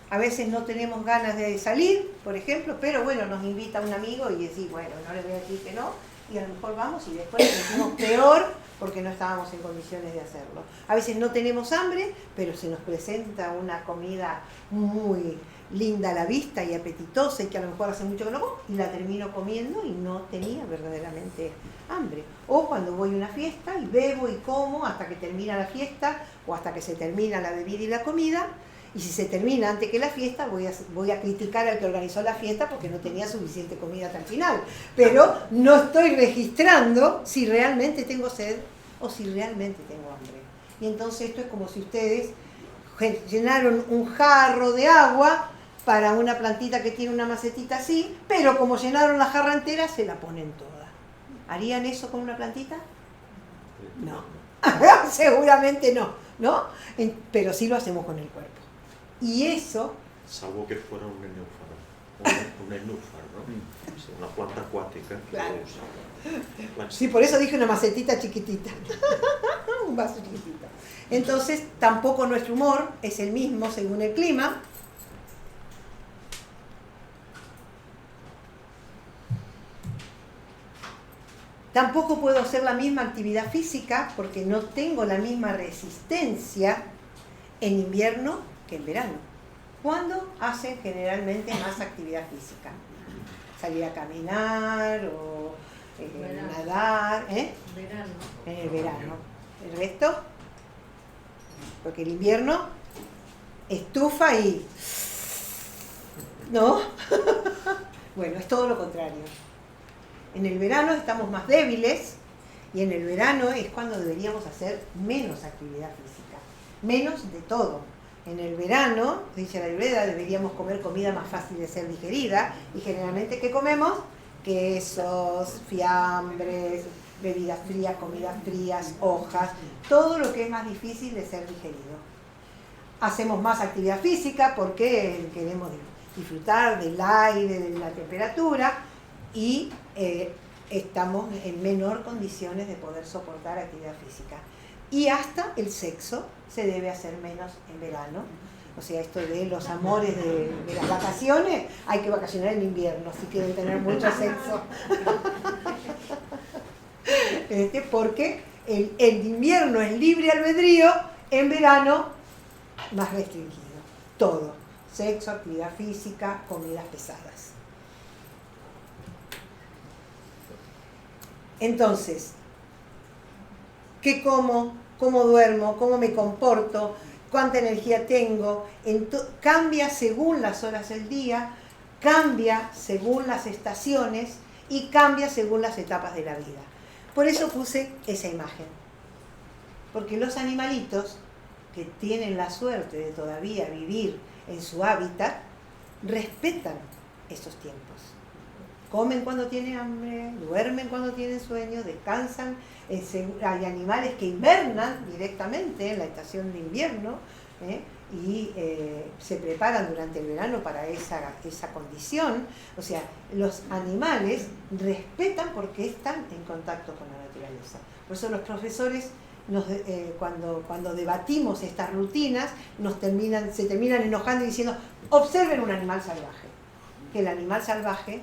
a veces no tenemos ganas de salir, por ejemplo, pero bueno, nos invita un amigo y decís, bueno, no le voy a decir que no, y a lo mejor vamos y después nos sentimos peor porque no estábamos en condiciones de hacerlo. A veces no tenemos hambre, pero se nos presenta una comida muy linda a la vista y apetitosa y que a lo mejor hace mucho que no como y la termino comiendo y no tenía verdaderamente hambre. O cuando voy a una fiesta y bebo y como hasta que termina la fiesta o hasta que se termina la bebida y la comida, y si se termina antes que la fiesta voy a criticar al que organizó la fiesta porque no tenía suficiente comida hasta el final, pero no estoy registrando si realmente tengo sed o si realmente tengo hambre. Y entonces esto es como si ustedes llenaron un jarro de agua para una plantita que tiene una macetita así, pero como llenaron la jarra entera, se la ponen toda. ¿Harían eso con una plantita? No. Seguramente no, ¿no? Pero sí lo hacemos con el cuerpo. Y eso... Salvo que fuera un nenúfar. Un nenúfar, ¿no? Sí, una planta acuática. Claro. Sí, por eso dije una macetita chiquitita. Un vaso chiquitito. Entonces, tampoco nuestro humor es el mismo según el clima. Tampoco puedo hacer la misma actividad física porque no tengo la misma resistencia en invierno que en verano. ¿Cuándo hacen generalmente más actividad física? Salir a caminar o nadar, Verano. En el verano. ¿El resto? Porque el invierno estufa y... ¿no? Bueno, es todo lo contrario. En el verano estamos más débiles y en el verano es cuando deberíamos hacer menos actividad física, menos de todo. En el verano, dice la Ayurveda, deberíamos comer comida más fácil de ser digerida y generalmente ¿qué comemos? Quesos, fiambres, bebidas frías, comidas frías, hojas, todo lo que es más difícil de ser digerido. Hacemos más actividad física porque queremos disfrutar del aire, de la temperatura y estamos en menor condiciones de poder soportar actividad física. Y hasta el sexo se debe hacer menos en verano. O sea, esto de los amores de las vacaciones, hay que vacacionar en invierno si quieren tener mucho sexo. Porque En invierno es libre albedrío, en verano más restringido. Todo. Sexo, actividad física, comidas pesadas. Entonces, ¿qué como? ¿Cómo duermo? ¿Cómo me comporto? ¿Cuánta energía tengo? Cambia según las horas del día, cambia según las estaciones y cambia según las etapas de la vida. Por eso puse esa imagen. Porque los animalitos que tienen la suerte de todavía vivir en su hábitat, respetan esos tiempos. Comen cuando tienen hambre, duermen cuando tienen sueño, descansan. Hay animales que hibernan directamente en la estación de invierno y se preparan durante el verano para esa condición. O sea, los animales respetan porque están en contacto con la naturaleza. Por eso los profesores, cuando debatimos estas rutinas, se terminan enojando y diciendo: observen un animal salvaje. Que el animal salvaje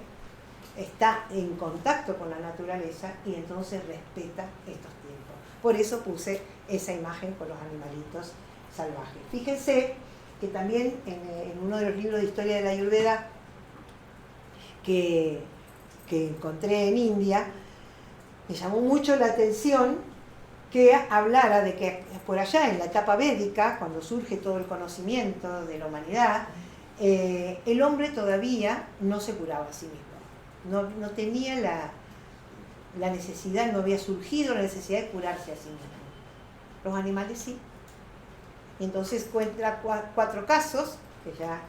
está en contacto con la naturaleza y entonces respeta estos tiempos. Por eso puse esa imagen con los animalitos salvajes. Fíjense que también en uno de los libros de historia de la Ayurveda que encontré en India, me llamó mucho la atención que hablara de que por allá en la etapa védica, cuando surge todo el conocimiento de la humanidad, el hombre todavía no se curaba a sí mismo. No tenía la necesidad, no había surgido la necesidad de curarse a sí mismo. Los animales sí. Y entonces cuenta 4 casos, que ya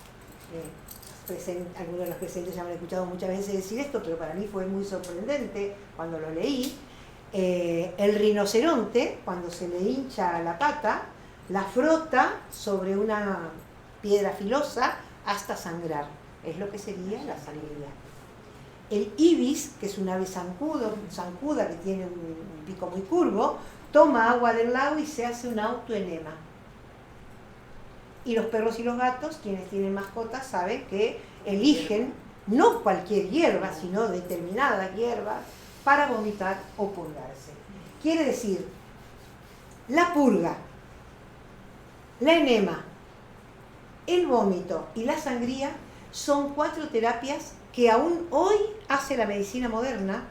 algunos de los presentes ya me han escuchado muchas veces decir esto, pero para mí fue muy sorprendente cuando lo leí. El rinoceronte, cuando se le hincha la pata, la frota sobre una piedra filosa hasta sangrar. Es lo que sería la sangría. El ibis, que es un ave zancuda que tiene un pico muy curvo, toma agua del lago y se hace un autoenema. Y los perros y los gatos, quienes tienen mascotas, saben que eligen no cualquier hierba, sino determinadas hierbas para vomitar o purgarse. Quiere decir, la purga, la enema, el vómito y la sangría son 4 terapias que aún hoy hace la medicina moderna,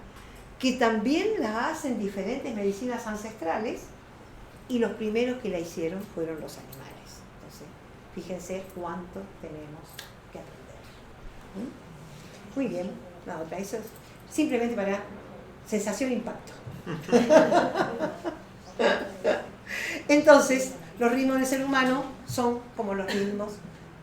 que también las hacen diferentes medicinas ancestrales, y los primeros que la hicieron fueron los animales. Entonces, fíjense cuánto tenemos que aprender. Muy bien, la otra, eso es simplemente para sensación e impacto. Entonces, los ritmos del ser humano son como los ritmos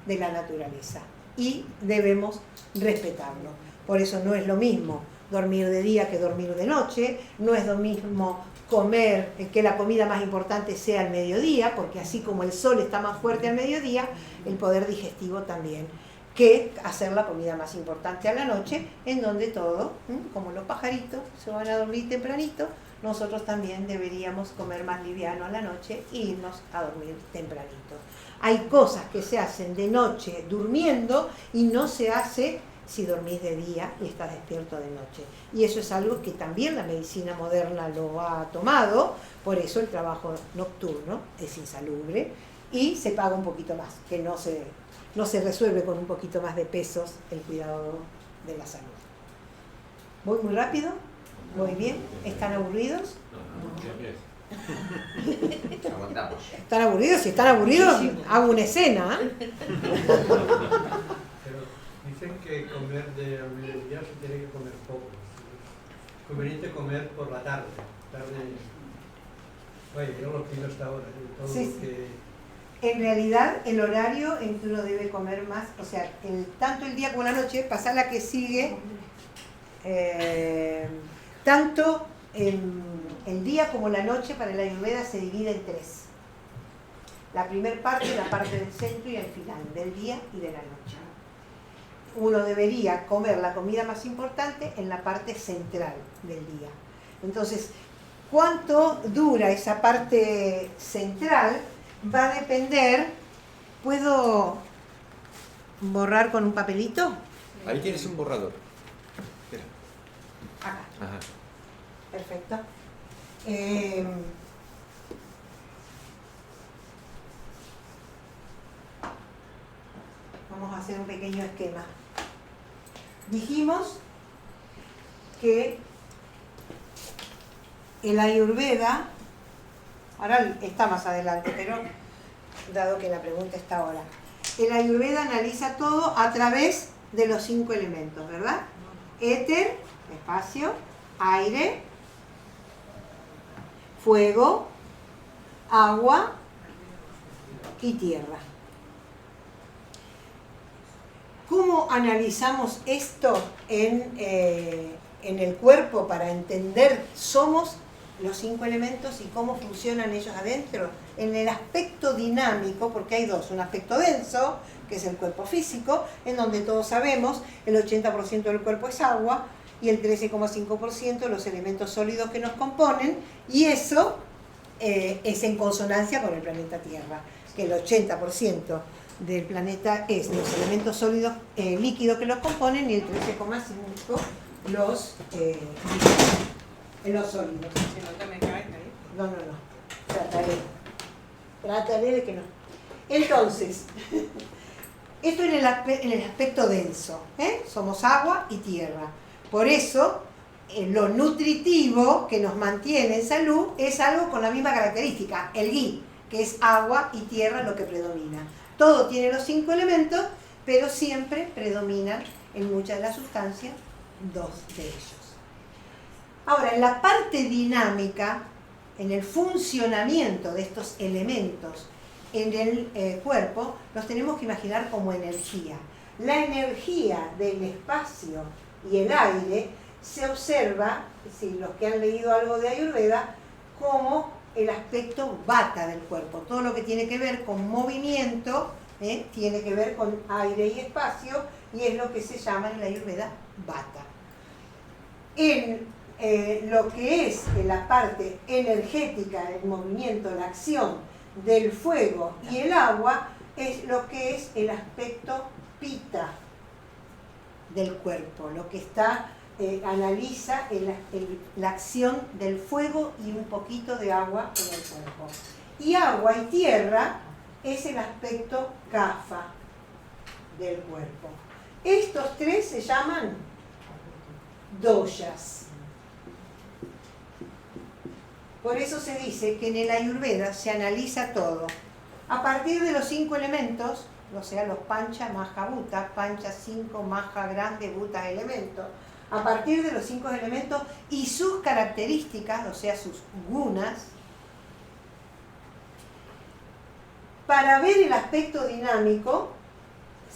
de la naturaleza y debemos respetarlo. Por eso no es lo mismo dormir de día que dormir de noche, no es lo mismo comer, que la comida más importante sea al mediodía, porque así como el sol está más fuerte al mediodía, el poder digestivo también, que hacer la comida más importante a la noche, en donde todo, como los pajaritos se van a dormir tempranito, nosotros también deberíamos comer más liviano a la noche e irnos a dormir tempranito. Hay cosas que se hacen de noche durmiendo y no se hace si dormís de día y estás despierto de noche. Y eso es algo que también la medicina moderna lo ha tomado, por eso el trabajo nocturno es insalubre y se paga un poquito más, que no se resuelve con un poquito más de pesos el cuidado de la salud. ¿Voy muy rápido? ¿Voy bien? ¿Están aburridos? Aguantamos. ¿Están aburridos? Si están aburridos, hago una escena. Pero dicen que comer de al mediodía se tiene que comer poco. Es conveniente comer por la tarde. Oye, yo lo pido hasta ahora. Todo Sí, lo que... En realidad, el horario en que uno debe comer más, o sea, tanto el día como la noche, pasar la que sigue, tanto el día como la noche para la Ayurveda se divide en 3. La primera parte, la parte del centro y el final, del día y de la noche. Uno debería comer la comida más importante en la parte central del día. Entonces, ¿cuánto dura esa parte central? Va a depender. ¿Puedo borrar con un papelito? Ahí tienes un borrador. Mira. Acá. Ajá. Perfecto. Vamos a hacer un pequeño esquema. Dijimos que el Ayurveda, ahora está más adelante, pero dado que la pregunta está ahora, el Ayurveda analiza todo a través de los 5 elementos, ¿verdad? Éter, espacio, aire, fuego, agua y tierra. ¿Cómo analizamos esto en el cuerpo para entender somos los 5 elementos y cómo funcionan ellos adentro? En el aspecto dinámico, porque hay dos, un aspecto denso, que es el cuerpo físico, en donde todos sabemos el 80% del cuerpo es agua y el 13,5% los elementos sólidos que nos componen, y eso es en consonancia con el planeta Tierra, que el 80% del planeta es los elementos sólidos líquidos que los componen y el 13,5% los sólidos. Si no te me caes ahí. No. Trataré de que no. Entonces, esto en el aspecto denso, somos agua y tierra. Por eso, lo nutritivo que nos mantiene en salud es algo con la misma característica, el Gui, que es agua y tierra lo que predomina. Todo tiene los 5 elementos, pero siempre predominan en muchas de las sustancias 2 de ellos. Ahora, en la parte dinámica, en el funcionamiento de estos elementos en el cuerpo, los tenemos que imaginar como energía. La energía del espacio y el aire se observa, si los que han leído algo de Ayurveda, como el aspecto vata del cuerpo. Todo lo que tiene que ver con movimiento, tiene que ver con aire y espacio, y es lo que se llama en la Ayurveda vata. En lo que es la parte energética, el movimiento, la acción del fuego y el agua, es lo que es el aspecto pita del cuerpo, lo que está analiza la acción del fuego y un poquito de agua en el cuerpo. Y agua y tierra es el aspecto kapha del cuerpo. Estos 3 se llaman doshas. Por eso se dice que en el Ayurveda se analiza todo a partir de los 5 elementos, o sea, los pancha, maha, bhuta, pancha 5, maha grande, bhuta elemento. A partir de los 5 elementos y sus características, o sea, sus gunas, para ver el aspecto dinámico,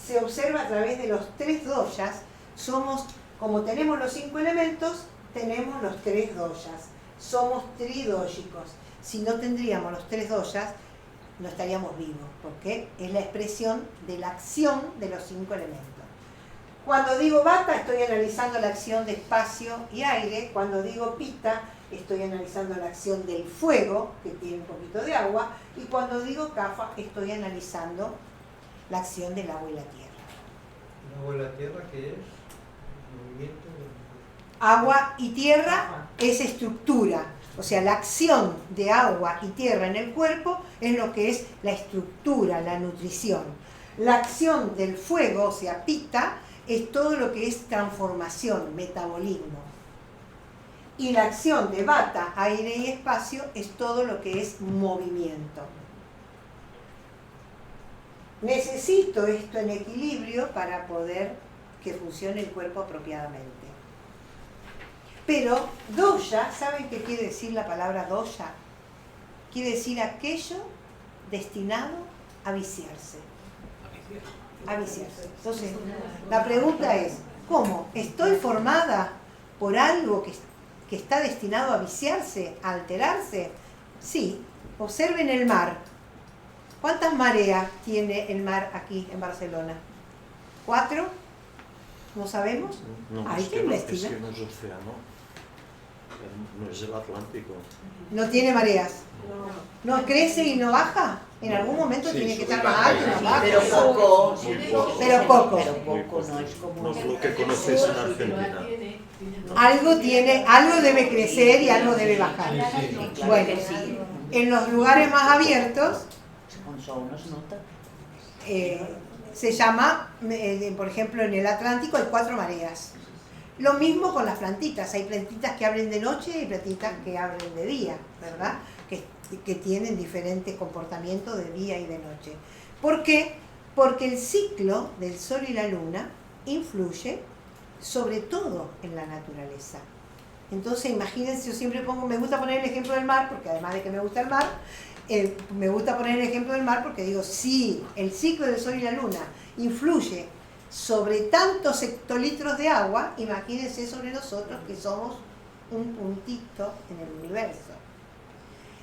se observa a través de los 3 doshas. Como tenemos los 5 elementos, tenemos los 3 doshas. Somos tridóxicos. Si no tendríamos los 3 doshas, no estaríamos vivos, porque es la expresión de la acción de los 5 elementos. Cuando digo vata, estoy analizando la acción de espacio y aire. Cuando digo pita, estoy analizando la acción del fuego, que tiene un poquito de agua. Y cuando digo kapha, estoy analizando la acción del agua y la tierra. ¿El agua y la tierra qué es? ¿Movimiento? Agua y tierra es estructura. O sea, la acción de agua y tierra en el cuerpo es lo que es la estructura, la nutrición. La acción del fuego, o sea, pita, es todo lo que es transformación, metabolismo. Y la acción de vata, aire y espacio, es todo lo que es movimiento. Necesito esto en equilibrio para poder que funcione el cuerpo apropiadamente. Pero dosha, ¿saben qué quiere decir la palabra dosha? Quiere decir aquello destinado a viciarse. A viciarse. Entonces, la pregunta es, ¿cómo? ¿Estoy formada por algo que está destinado a viciarse, a alterarse? Sí. Observen el mar. ¿Cuántas mareas tiene el mar aquí en Barcelona? ¿4? ¿No sabemos? No, Hay que investigar. Es que no es océano. No es el Atlántico. ¿No tiene mareas? ¿No crece y no baja En algún momento Sí, tiene que sube estar y más baja, alto, sí, más bajo. pero poco. Pero poco. No es como... No es lo que conoces en Argentina. Algo debe crecer y algo debe bajar. Bueno, en los lugares más abiertos se llama, por ejemplo, en el Atlántico hay 4 mareas. Lo mismo con las plantitas. Hay plantitas que abren de noche y plantitas que abren de día, ¿verdad? Que tienen diferentes comportamientos de día y de noche. ¿Por qué? Porque el ciclo del Sol y la Luna influye sobre todo en la naturaleza. Entonces, imagínense, yo siempre me gusta poner el ejemplo del mar, porque además de que me gusta el mar, me gusta poner el ejemplo del mar porque digo, si el ciclo del Sol y la Luna influye sobre tantos hectolitros de agua, imagínense sobre nosotros que somos un puntito en el universo.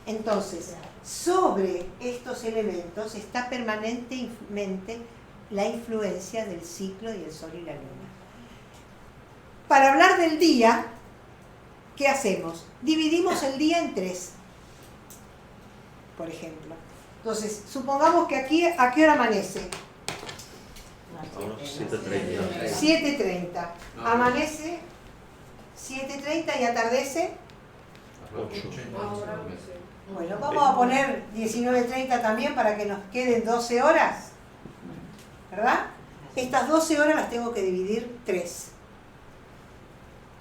Entonces, sobre estos elementos está permanentemente la influencia del ciclo y el Sol y la Luna. Para hablar del día, ¿qué hacemos? Dividimos el día en 3, por ejemplo. Entonces, supongamos que aquí, ¿a qué hora amanece? Ahora 7:30. 7:30. Amanece 7:30 y atardece 8. Bueno, vamos a poner 19:30 también para que nos queden 12 horas, ¿verdad? Estas 12 horas las tengo que dividir 3.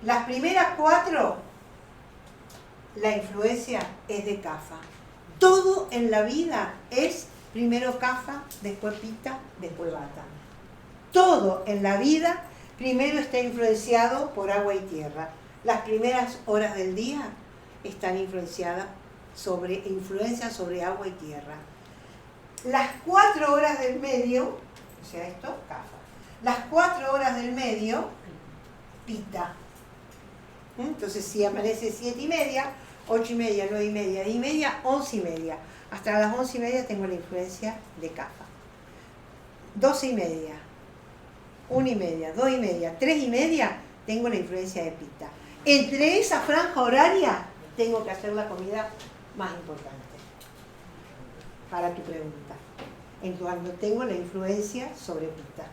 Las primeras 4, la influencia es de Kapha. Todo en la vida es primero Kapha, después Pitta, después Vata. Todo en la vida primero está influenciado por agua y tierra. Las primeras horas del día están influencian sobre agua y tierra. Las 4 horas del medio, o sea, esto, Kapha. Las 4 horas del medio, Pitta. Entonces, si amanece 7:30, 8:30, 9:30, 10:30, 11:30. Hasta las 11:30 tengo la influencia de Kapha. 12:30, 1:30, 2:30, 3:30, tengo la influencia de Pitta. Entre esa franja horaria, tengo que hacer la comida más importante para tu pregunta, en cuando tengo la influencia sobre Pitta.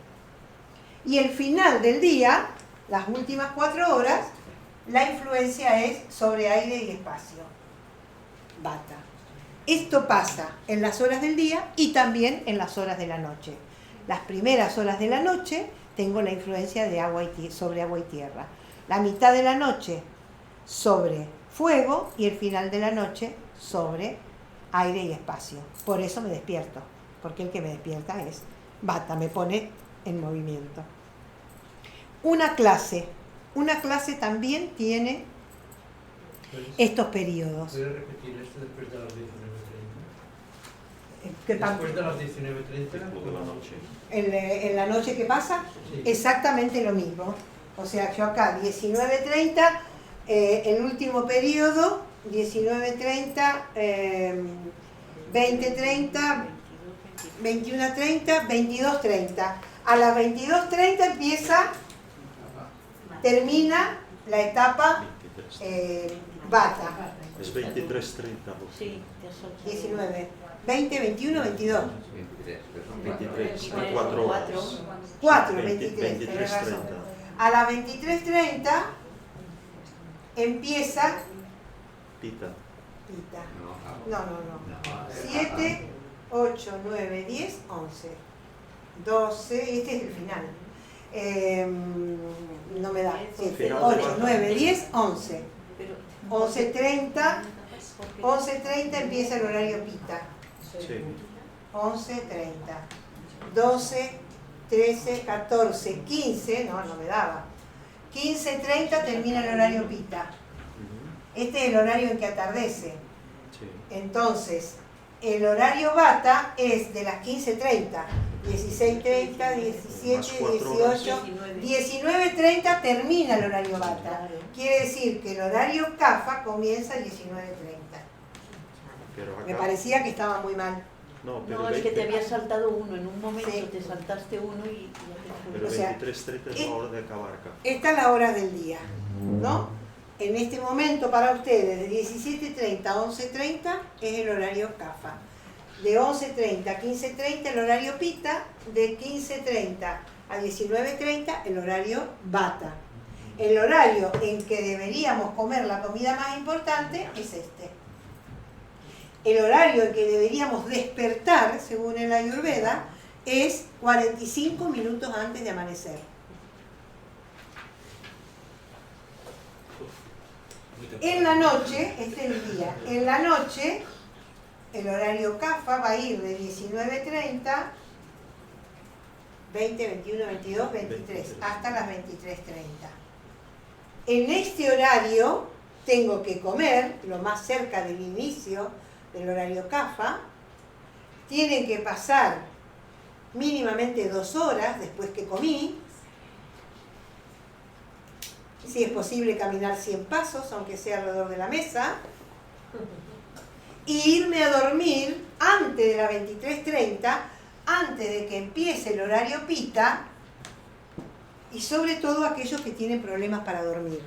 Y el final del día, las últimas 4 horas, la influencia es sobre aire y espacio, Vata. Esto pasa en las horas del día y también en las horas de la noche. Las primeras horas de la noche tengo la influencia de sobre agua y tierra. La mitad de la noche sobre fuego y el final de la noche sobre aire y espacio. Por eso me despierto, porque el que me despierta es Vata, me pone en movimiento. Una clase también tiene estos periodos. ¿Puedes repetir esto después de las 19:30? ¿Qué Después de las 19:30 de la noche. ¿En la noche qué pasa? Sí. Exactamente lo mismo. O sea, yo acá 19:30, el último periodo, 19:30, 20:30, 21:30, 22:30. A las 22:30 termina la etapa Vata. Es 23:30. Sí, 19, 20, 21, 22. 23, 4 horas. 4, 23, tenés razón. 23:30. A las 23:30 empieza Pitta. Pitta. No. 7, 8, 9, 10, 11. 12, este es el final. No me da. 7, 8, 9, 10, 11. 11:30. 11:30 empieza el horario Pitta. Sí. 11:30. 12, 13, 14, 15, no me daba. 15:30 termina el horario Pitta. Este es el horario en que atardece. Entonces, el horario Vata es de las 15:30, 16:30, 17, 18, 19:30 termina el horario Vata. Quiere decir que el horario Kapha comienza a 19:30. Me parecía que estaba muy mal. No, es que te había saltado uno, en un momento te saltaste uno y ya te Pero O sea, 23:30 es la hora de acabar acá. Esta es la hora del día, ¿no? En este momento para ustedes, de 17:30 a 11:30 es el horario Kapha. de 11:30 a 15:30 el horario pita, de 15:30 a 19:30 el horario bata. El horario en que deberíamos comer la comida más importante es este. El horario en que deberíamos despertar, según el Ayurveda, es 45 minutos antes de amanecer. En la noche, este es el día, en la noche el horario Kapha va a ir de 19:30, 20, 21, 22, 23, hasta las 23:30. En este horario tengo que comer, lo más cerca del inicio del horario Kapha, tienen que pasar mínimamente 2 horas después que comí, si es posible caminar 100 pasos, aunque sea alrededor de la mesa, y irme a dormir antes de las 23:30, antes de que empiece el horario pita, y sobre todo aquellos que tienen problemas para dormir.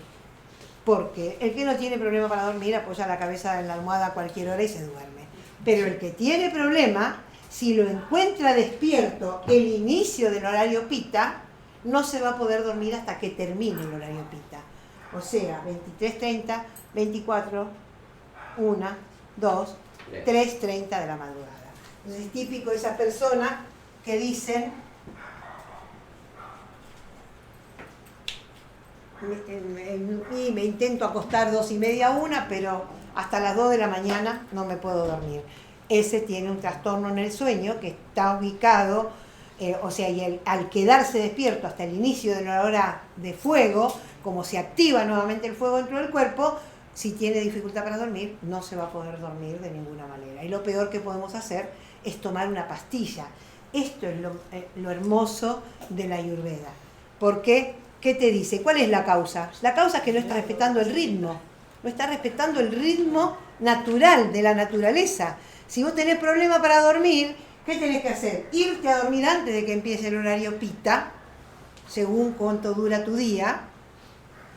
Porque el que no tiene problema para dormir apoya la cabeza en la almohada a cualquier hora y se duerme. Pero el que tiene problema, si lo encuentra despierto el inicio del horario pita, no se va a poder dormir hasta que termine el horario pita. O sea, 23:30, 24, 1, 2, 3:30 de la madrugada. Entonces es típico de esa persona que dicen: me intento acostar 2:30, 1, pero hasta las 2 de la mañana no me puedo dormir. Ese tiene un trastorno en el sueño que está ubicado, o sea, y al quedarse despierto hasta el inicio de la hora de fuego, como se activa nuevamente el fuego dentro del cuerpo, si tiene dificultad para dormir, no se va a poder dormir de ninguna manera. Y lo peor que podemos hacer es tomar una pastilla. Esto es lo hermoso de la Ayurveda. ¿Por qué? ¿Qué te dice? ¿Cuál es la causa? La causa es que no está respetando el ritmo. No está respetando el ritmo natural de la naturaleza. Si vos tenés problema para dormir, ¿qué tenés que hacer? Irte a dormir antes de que empiece el horario pita, según cuánto dura tu día,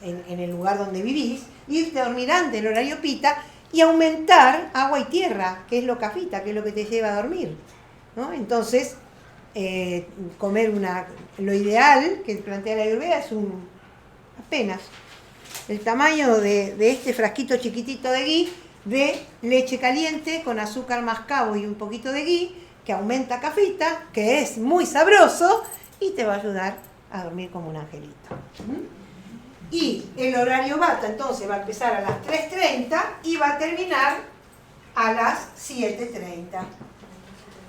en el lugar donde vivís, irte a dormir antes del horario pita y aumentar agua y tierra, que es lo cafita, que es lo que te lleva a dormir, ¿no? Entonces, comer lo ideal que plantea la Ayurveda es apenas el tamaño de este frasquito chiquitito de ghee, de leche caliente con azúcar mascabo y un poquito de ghee, que aumenta cafita, que es muy sabroso y te va a ayudar a dormir como un angelito. Y el horario bata entonces va a empezar a las 3:30 y va a terminar a las 7:30.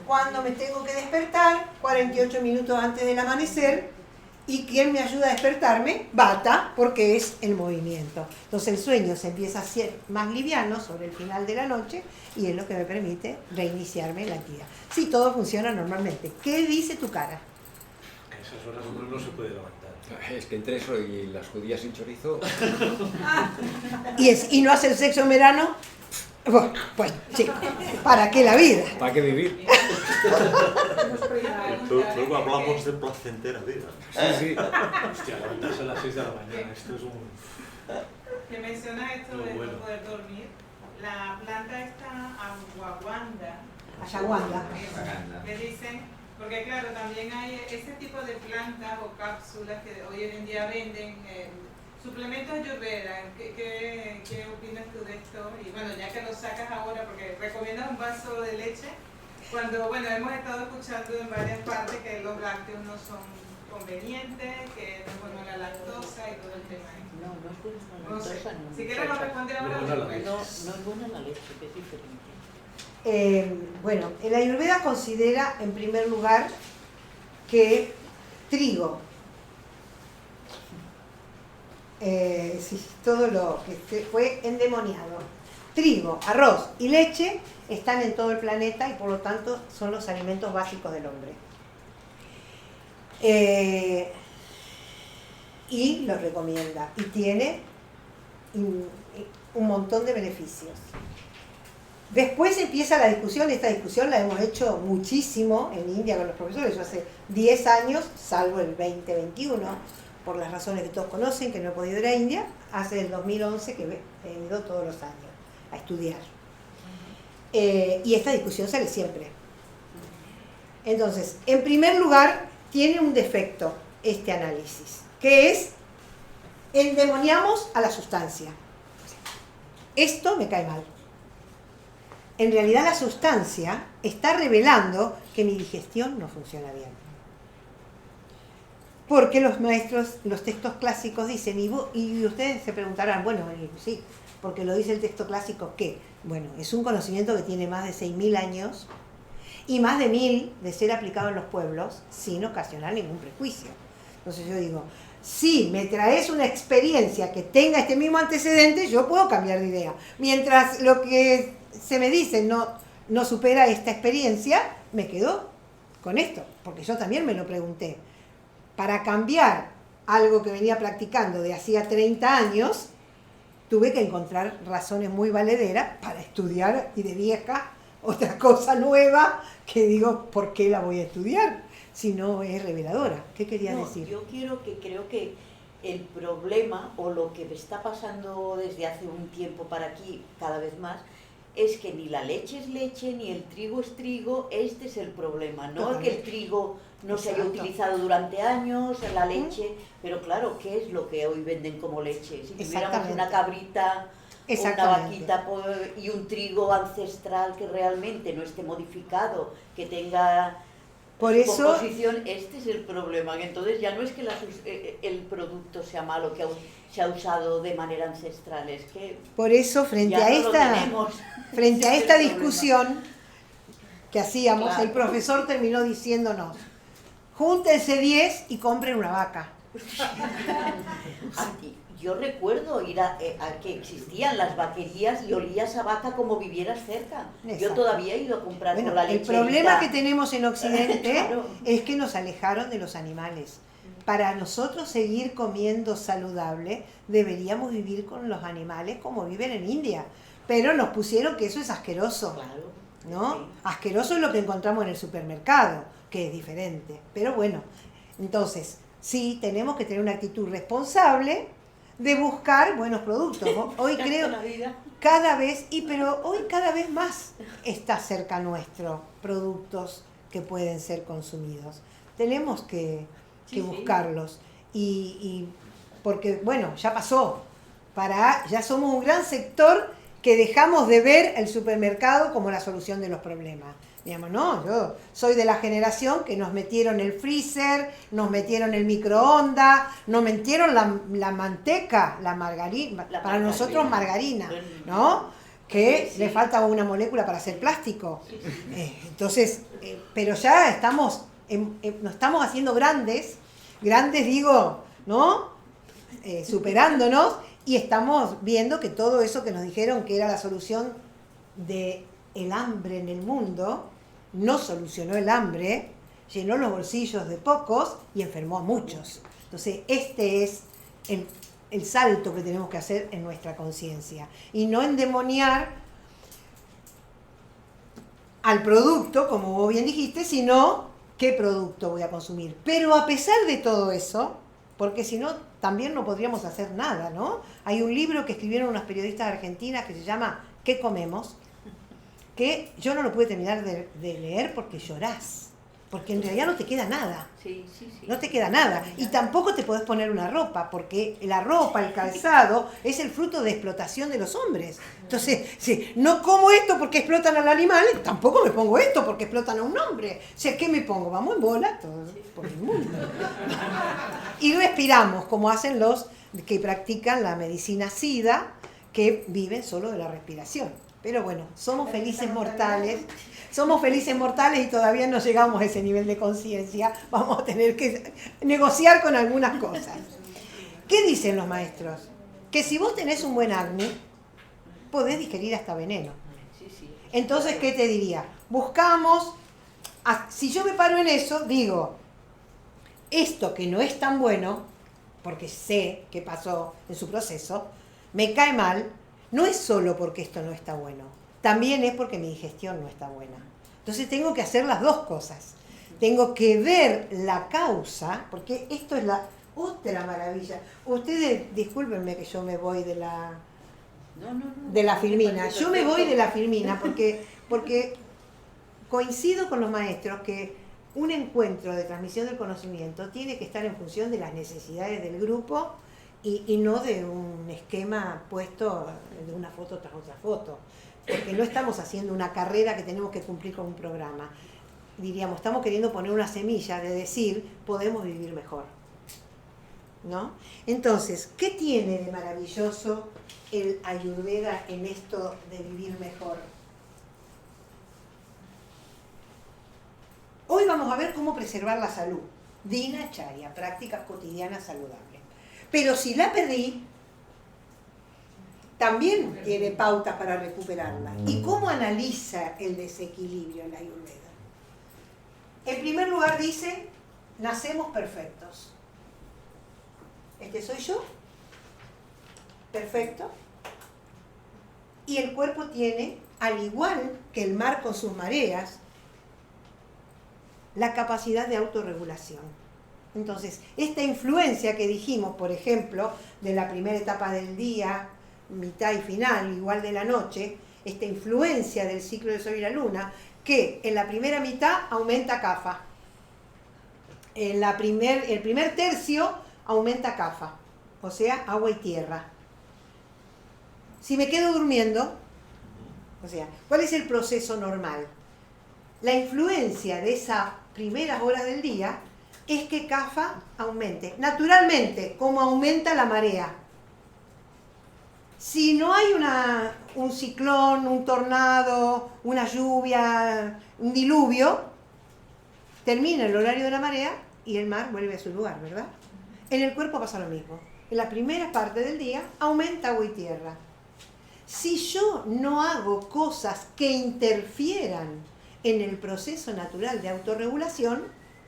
Cuando me tengo que despertar, 48 minutos antes del amanecer, y ¿quién me ayuda a despertarme? Bata, porque es el movimiento. Entonces el sueño se empieza a ser más liviano sobre el final de la noche y es lo que me permite reiniciarme la actividad. Si todo funciona normalmente. ¿Qué dice tu cara? A esas horas uno no se puede levantar. Es que entre eso y las judías sin chorizo... ¿Y no hacer sexo en verano? Bueno, pues sí, ¿para qué la vida? ¿Para qué vivir? Luego hablamos de placentera vida. Sí. Hostia, levantarse a las 6 de la mañana, esto es un... Que menciona esto de no poder dormir, la planta esta ashwagandha, que dicen, porque claro, también hay ese tipo de plantas o cápsulas que hoy en día venden, suplementos Ayurveda. ¿Qué opinas tú de esto? Y bueno, ya que lo sacas ahora, porque recomiendas un vaso de leche, cuando, bueno, hemos estado escuchando en varias partes que los lácteos no son convenientes, que no es bueno la lactosa y todo el tema. No es buena la lactosa. No. Si quieres lo responde ahora. No es buena la leche, que es diferente. Bueno, el Ayurveda considera en primer lugar que trigo, todo lo que fue endemoniado, trigo, arroz y leche están en todo el planeta y por lo tanto son los alimentos básicos del hombre. Y los recomienda y tiene un montón de beneficios. Después empieza la discusión, esta discusión la hemos hecho muchísimo en India con los profesores, yo hace 10 años, salvo el 2021, por las razones que todos conocen, que no he podido ir a India, hace el 2011 que he ido todos los años a estudiar. Y esta discusión sale siempre. Entonces, en primer lugar, tiene un defecto este análisis, que es endemoniamos a la sustancia. Esto me cae mal. En realidad la sustancia está revelando que mi digestión no funciona bien. Porque los maestros, los textos clásicos dicen, y ustedes se preguntarán, bueno, sí, porque lo dice el texto clásico, ¿qué? Bueno, es un conocimiento que tiene más de 6.000 años y más de 1.000 de ser aplicado en los pueblos sin ocasionar ningún prejuicio. Entonces yo digo, si me traes una experiencia que tenga este mismo antecedente, yo puedo cambiar de idea. Mientras lo que se me dice no supera esta experiencia, me quedo con esto, porque yo también me lo pregunté. Para cambiar algo que venía practicando de hacía 30 años, tuve que encontrar razones muy valederas para estudiar, y de vieja, otra cosa nueva, que digo, ¿por qué la voy a estudiar? Si no es reveladora. ¿Qué quería decir? Yo creo que el problema, o lo que me está pasando desde hace un tiempo para aquí, cada vez más, es que ni la leche es leche, ni el trigo es trigo. Este es el problema, ¿no? Totalmente. Que el trigo no se haya Exacto. utilizado durante años, la leche, pero claro, ¿qué es lo que hoy venden como leche? Si tuviéramos una cabrita, una vaquita y un trigo ancestral que realmente no esté modificado, que tenga Por eso, composición, este es el problema. Entonces ya no es que el producto sea malo, que se ha usado de manera ancestral, es que por eso frente ya a no esta, lo frente a Ese es esta el problema. discusión que hacíamos, Claro. el profesor terminó diciéndonos, júntense 10 y compren una vaca. Yo recuerdo ir a que existían las vaquerías y olías a vaca como vivieras cerca. Exacto. Yo todavía he ido a comprar Bueno, con la el lecherita. problema que tenemos en Occidente Claro. es que nos alejaron de los animales. Para nosotros seguir comiendo saludable, deberíamos vivir con los animales como viven en India. Pero nos pusieron que eso es asqueroso. Claro. ¿No? Sí. Asqueroso es lo que encontramos en el supermercado, que es diferente. Pero bueno, entonces, sí, tenemos que tener una actitud responsable de buscar buenos productos. Hoy creo cada vez, pero hoy cada vez más está cerca nuestro productos que pueden ser consumidos. Tenemos que buscarlos. Y porque, bueno, ya pasó. Ya somos un gran sector que dejamos de ver el supermercado como la solución de los problemas. Digamos, no, yo soy de la generación que nos metieron el freezer, nos metieron el microondas, nos metieron la manteca, la margarina, para nosotros margarina, ¿no? Que le falta una molécula para hacer plástico. Entonces, pero ya nos estamos haciendo grandes digo, ¿no? Superándonos, y estamos viendo que todo eso que nos dijeron que era la solución del hambre en el mundo, no solucionó el hambre, llenó los bolsillos de pocos y enfermó a muchos. Entonces, este es el salto que tenemos que hacer en nuestra conciencia. Y no endemoniar al producto, como vos bien dijiste, sino qué producto voy a consumir. Pero a pesar de todo eso, porque si no, también no podríamos hacer nada, ¿no? Hay un libro que escribieron unas periodistas argentinas que se llama ¿Qué comemos?, que yo no lo pude terminar de leer porque llorás, porque en realidad no te queda nada. No te queda nada. Y tampoco te podés poner una ropa, porque la ropa, el calzado, es el fruto de explotación de los hombres. Entonces, si no como esto porque explotan al animal, tampoco me pongo esto porque explotan a un hombre. O sea, ¿qué me pongo? Vamos en bola todos por el mundo. Y respiramos, como hacen los que practican la medicina SIDA, que viven solo de la respiración. Pero bueno, somos felices mortales y todavía no llegamos a ese nivel de conciencia. Vamos a tener que negociar con algunas cosas. ¿Qué dicen los maestros? Que si vos tenés un buen acné, podés digerir hasta veneno. Entonces, ¿qué te diría? Buscamos, si yo me paro en eso, digo, esto que no es tan bueno, porque sé qué pasó en su proceso, me cae mal, no es solo porque esto no está bueno, también es porque mi digestión no está buena. Entonces tengo que hacer las dos cosas. Tengo que ver la causa, porque esto es la otra maravilla. Ustedes, discúlpenme que yo me voy de la filmina. Yo me voy de la filmina porque porque coincido con los maestros que un encuentro de transmisión del conocimiento tiene que estar en función de las necesidades del grupo y no de un esquema puesto de una foto tras otra foto, porque no estamos haciendo una carrera que tenemos que cumplir con un programa. Diríamos, estamos queriendo poner una semilla de decir, podemos vivir mejor, ¿no? Entonces, ¿qué tiene de maravilloso el Ayurveda en esto de vivir mejor? Hoy vamos a ver cómo preservar la salud. Dinacharya, prácticas cotidianas saludables. Pero si la perdí, también tiene pautas para recuperarla. ¿Y cómo analiza el desequilibrio en la Ayurveda? En primer lugar dice, nacemos perfectos. Este soy yo, perfecto. Y el cuerpo tiene, al igual que el mar con sus mareas, la capacidad de autorregulación. Entonces, esta influencia que dijimos, por ejemplo, de la primera etapa del día, mitad y final, igual de la noche, esta influencia del ciclo del sol y la luna, que en la primera mitad aumenta kapha, en el primer tercio aumenta kapha, o sea, agua y tierra. Si me quedo durmiendo, o sea, ¿cuál es el proceso normal? La influencia de esas primeras horas del día es que kapha aumente. Naturalmente, como aumenta la marea. Si no hay un ciclón, un tornado, una lluvia, un diluvio, termina el horario de la marea y el mar vuelve a su lugar, ¿verdad? En el cuerpo pasa lo mismo. En la primera parte del día aumenta agua y tierra. Si yo no hago cosas que interfieran en el proceso natural de autorregulación,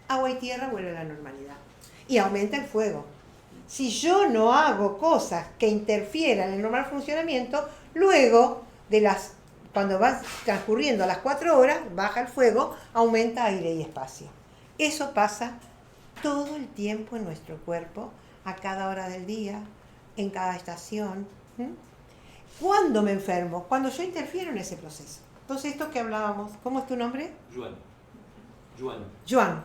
agua y tierra vuelve a la normalidad. Y aumenta el fuego. Si yo no hago cosas que interfieran en el normal funcionamiento, luego cuando van transcurriendo las 4 horas, baja el fuego, aumenta aire y espacio. Eso pasa todo el tiempo en nuestro cuerpo, a cada hora del día, en cada estación. ¿Cuándo me enfermo? Cuando yo interfiero en ese proceso. Entonces, esto que hablábamos, ¿cómo es tu nombre? Joan.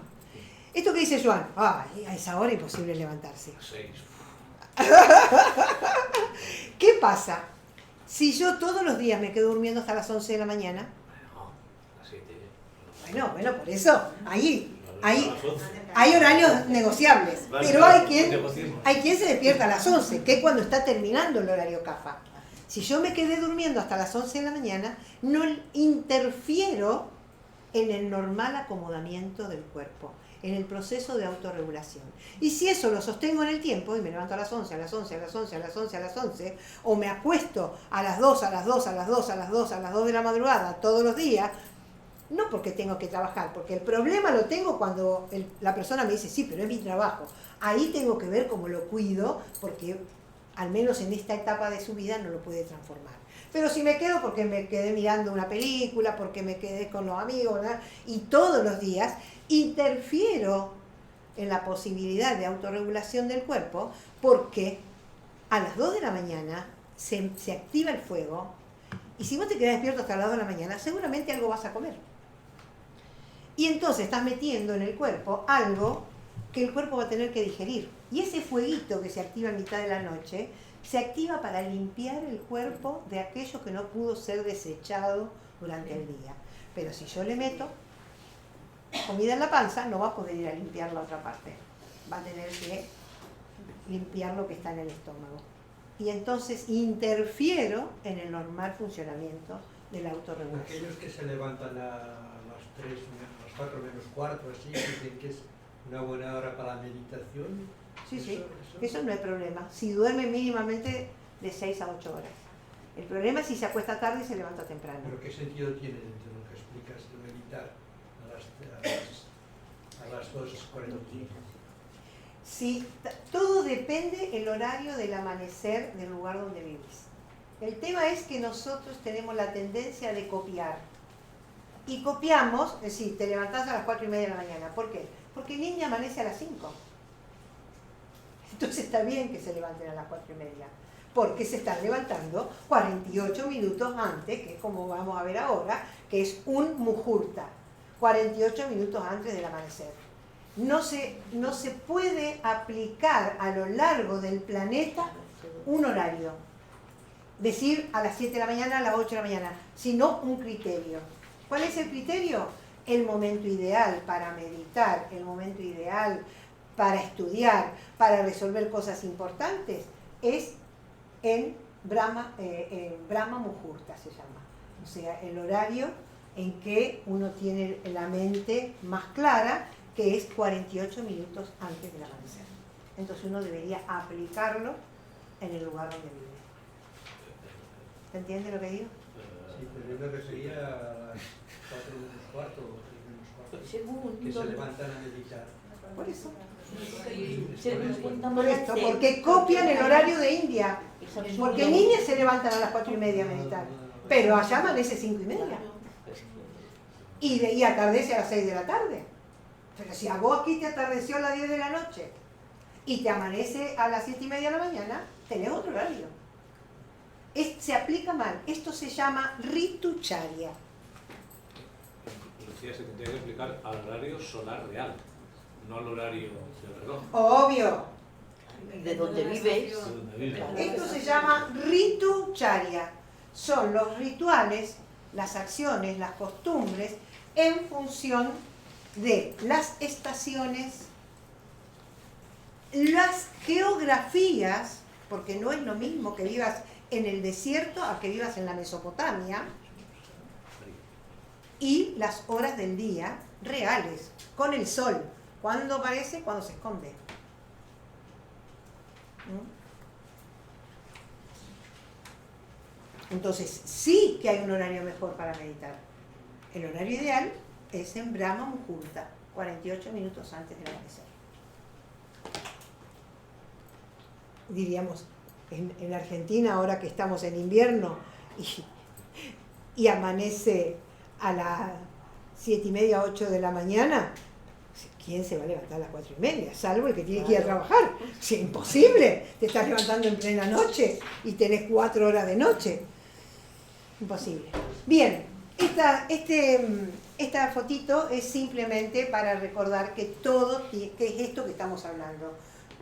Esto que dice Joan, a esa hora imposible levantarse. 6. ¿Qué pasa? Si yo todos los días me quedo durmiendo hasta las 11 de la mañana. Bueno, por eso, hay horarios negociables. Pero hay quien se despierta a las 11, que es cuando está terminando el horario kapha. Si yo me quedé durmiendo hasta las 11 de la mañana, no interfiero en el normal acomodamiento del cuerpo, en el proceso de autorregulación. Y si eso lo sostengo en el tiempo, y me levanto a las 11, a las 11, a las 11, a las 11, a las 11, o me acuesto a las 2, a las 2, a las 2, a las 2, a las 2 de la madrugada, todos los días, no porque tengo que trabajar, porque el problema lo tengo cuando la persona me dice, sí, pero es mi trabajo. Ahí tengo que ver cómo lo cuido, porque al menos en esta etapa de su vida no lo puede transformar. Pero si me quedo porque me quedé mirando una película, porque me quedé con los amigos, ¿verdad? Y todos los días interfiero en la posibilidad de autorregulación del cuerpo, porque a las 2 de la mañana se activa el fuego, y si vos te quedás despierto hasta las 2 de la mañana, seguramente algo vas a comer. Y entonces estás metiendo en el cuerpo algo que el cuerpo va a tener que digerir. Y ese fueguito que se activa a mitad de la noche, se activa para limpiar el cuerpo de aquello que no pudo ser desechado durante el día. Pero si yo le meto comida en la panza, no va a poder ir a limpiar la otra parte. Va a tener que limpiar lo que está en el estómago. Y entonces interfiero en el normal funcionamiento de la autorregulación. Aquellos que se levantan a las 3, a las 4 menos cuarto, así, dicen que es una buena hora para la meditación. Sí, eso no hay problema. Si duerme mínimamente de 6 a 8 horas. El problema es si se acuesta tarde y se levanta temprano. ¿Pero qué sentido tiene entre lo que explicas de meditar a las 2:45? Sí, todo depende el horario del amanecer del lugar donde vivís. El tema es que nosotros tenemos la tendencia de copiar. Y copiamos, es decir, te levantás a las 4:30 de la mañana. ¿Por qué? Porque el niño amanece a las 5. Entonces está bien que se levanten a las 4:30. porque se están levantando 48 minutos antes, que es como vamos a ver ahora, que es un muhurta, 48 minutos antes del amanecer. No se puede aplicar a lo largo del planeta un horario, decir a las 7 de la mañana, a las 8 de la mañana, sino un criterio. ¿Cuál es el criterio? El momento ideal para meditar, el momento ideal para estudiar, para resolver cosas importantes, es en Brahma Muhurta se llama. O sea, el horario en que uno tiene la mente más clara, que es 48 minutos antes del amanecer. Entonces uno debería aplicarlo en el lugar donde vive. ¿Se entiende lo que digo? Sí, pero yo me refería a las 4 menos cuarto o 3 menos cuarto, Según que se levantan a meditar. Por eso. Por esto, porque copian el horario de India. Porque en India se levantan a las 4:30 a meditar, pero allá amanece 5:30. Y atardece a las 6 de la tarde. Pero si a vos aquí te atardeció a las 10 de la noche y te amanece a las 7:30 de la mañana, tenés otro horario. Se aplica mal. Esto se llama ritucharya. Lucía, se tendría que aplicar al horario solar real, no al horario del reloj. Obvio. ¿De dónde vives? Esto se llama ritucharya. Son los rituales, las acciones, las costumbres en función de las estaciones, las geografías, porque no es lo mismo que vivas en el desierto a que vivas en la Mesopotamia, y las horas del día reales, con el sol, cuando aparece, cuando se esconde. Entonces, sí que hay un horario mejor para meditar. El horario ideal es en Brahma Muhurta, 48 minutos antes del amanecer. Diríamos, en Argentina, ahora que estamos en invierno y amanece a las 7:30, 8 de la mañana, ¿quién se va a levantar a las 4:30? Salvo el que tiene que ir a trabajar. Sí, es imposible. Te estás levantando en plena noche y tenés 4 horas de noche. Imposible. Bien, esta fotito es simplemente para recordar que todo, que es esto que estamos hablando.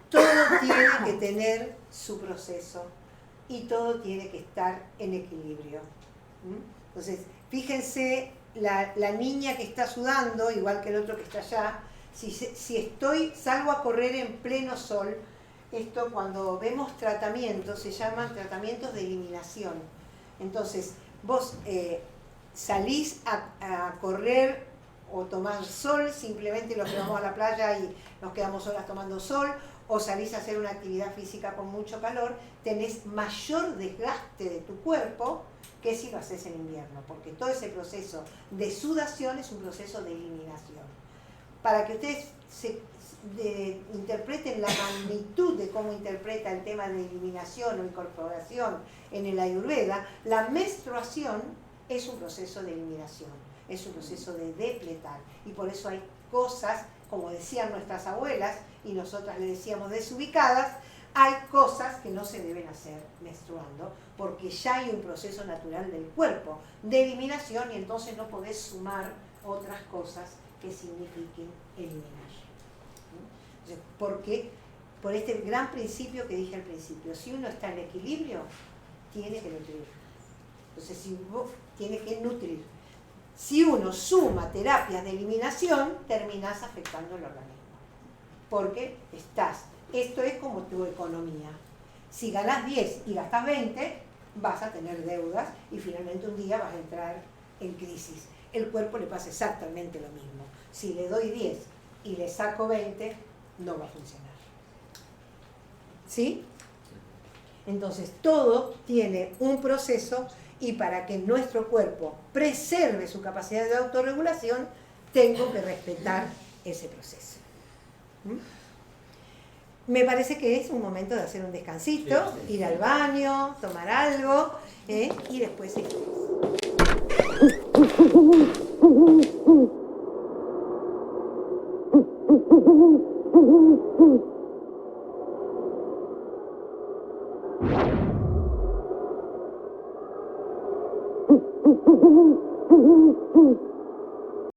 Todo tiene que tener su proceso y todo tiene que estar en equilibrio. Entonces, fíjense la niña que está sudando, igual que el otro que está allá. Si salgo a correr en pleno sol, esto cuando vemos tratamientos, se llaman tratamientos de eliminación. Entonces, vos salís a correr o tomar sol, simplemente los llevamos a la playa y nos quedamos horas tomando sol, o salís a hacer una actividad física con mucho calor, tenés mayor desgaste de tu cuerpo que si lo haces en invierno, porque todo ese proceso de sudación es un proceso de eliminación. Para que ustedes interpreten la magnitud de cómo interpreta el tema de eliminación o incorporación en el Ayurveda, la menstruación es un proceso de eliminación, es un proceso de depletar, y por eso hay cosas, como decían nuestras abuelas, y nosotras le decíamos desubicadas, hay cosas que no se deben hacer menstruando, porque ya hay un proceso natural del cuerpo de eliminación y entonces no podés sumar otras cosas que signifiquen eliminar. Porque por este gran principio que dije al principio, si uno está en equilibrio, tiene que nutrir. Entonces, si vos tienes que nutrir. Si uno suma terapias de eliminación, terminás afectando el organismo. Porque esto es como tu economía. Si ganás 10 y gastás 20, vas a tener deudas y finalmente un día vas a entrar en crisis. El cuerpo le pasa exactamente lo mismo. Si le doy 10 y le saco 20, no va a funcionar. ¿Sí? Entonces, todo tiene un proceso y para que nuestro cuerpo preserve su capacidad de autorregulación, tengo que respetar ese proceso. Me parece que es un momento de hacer un descansito, ir al baño, tomar algo y después seguimos.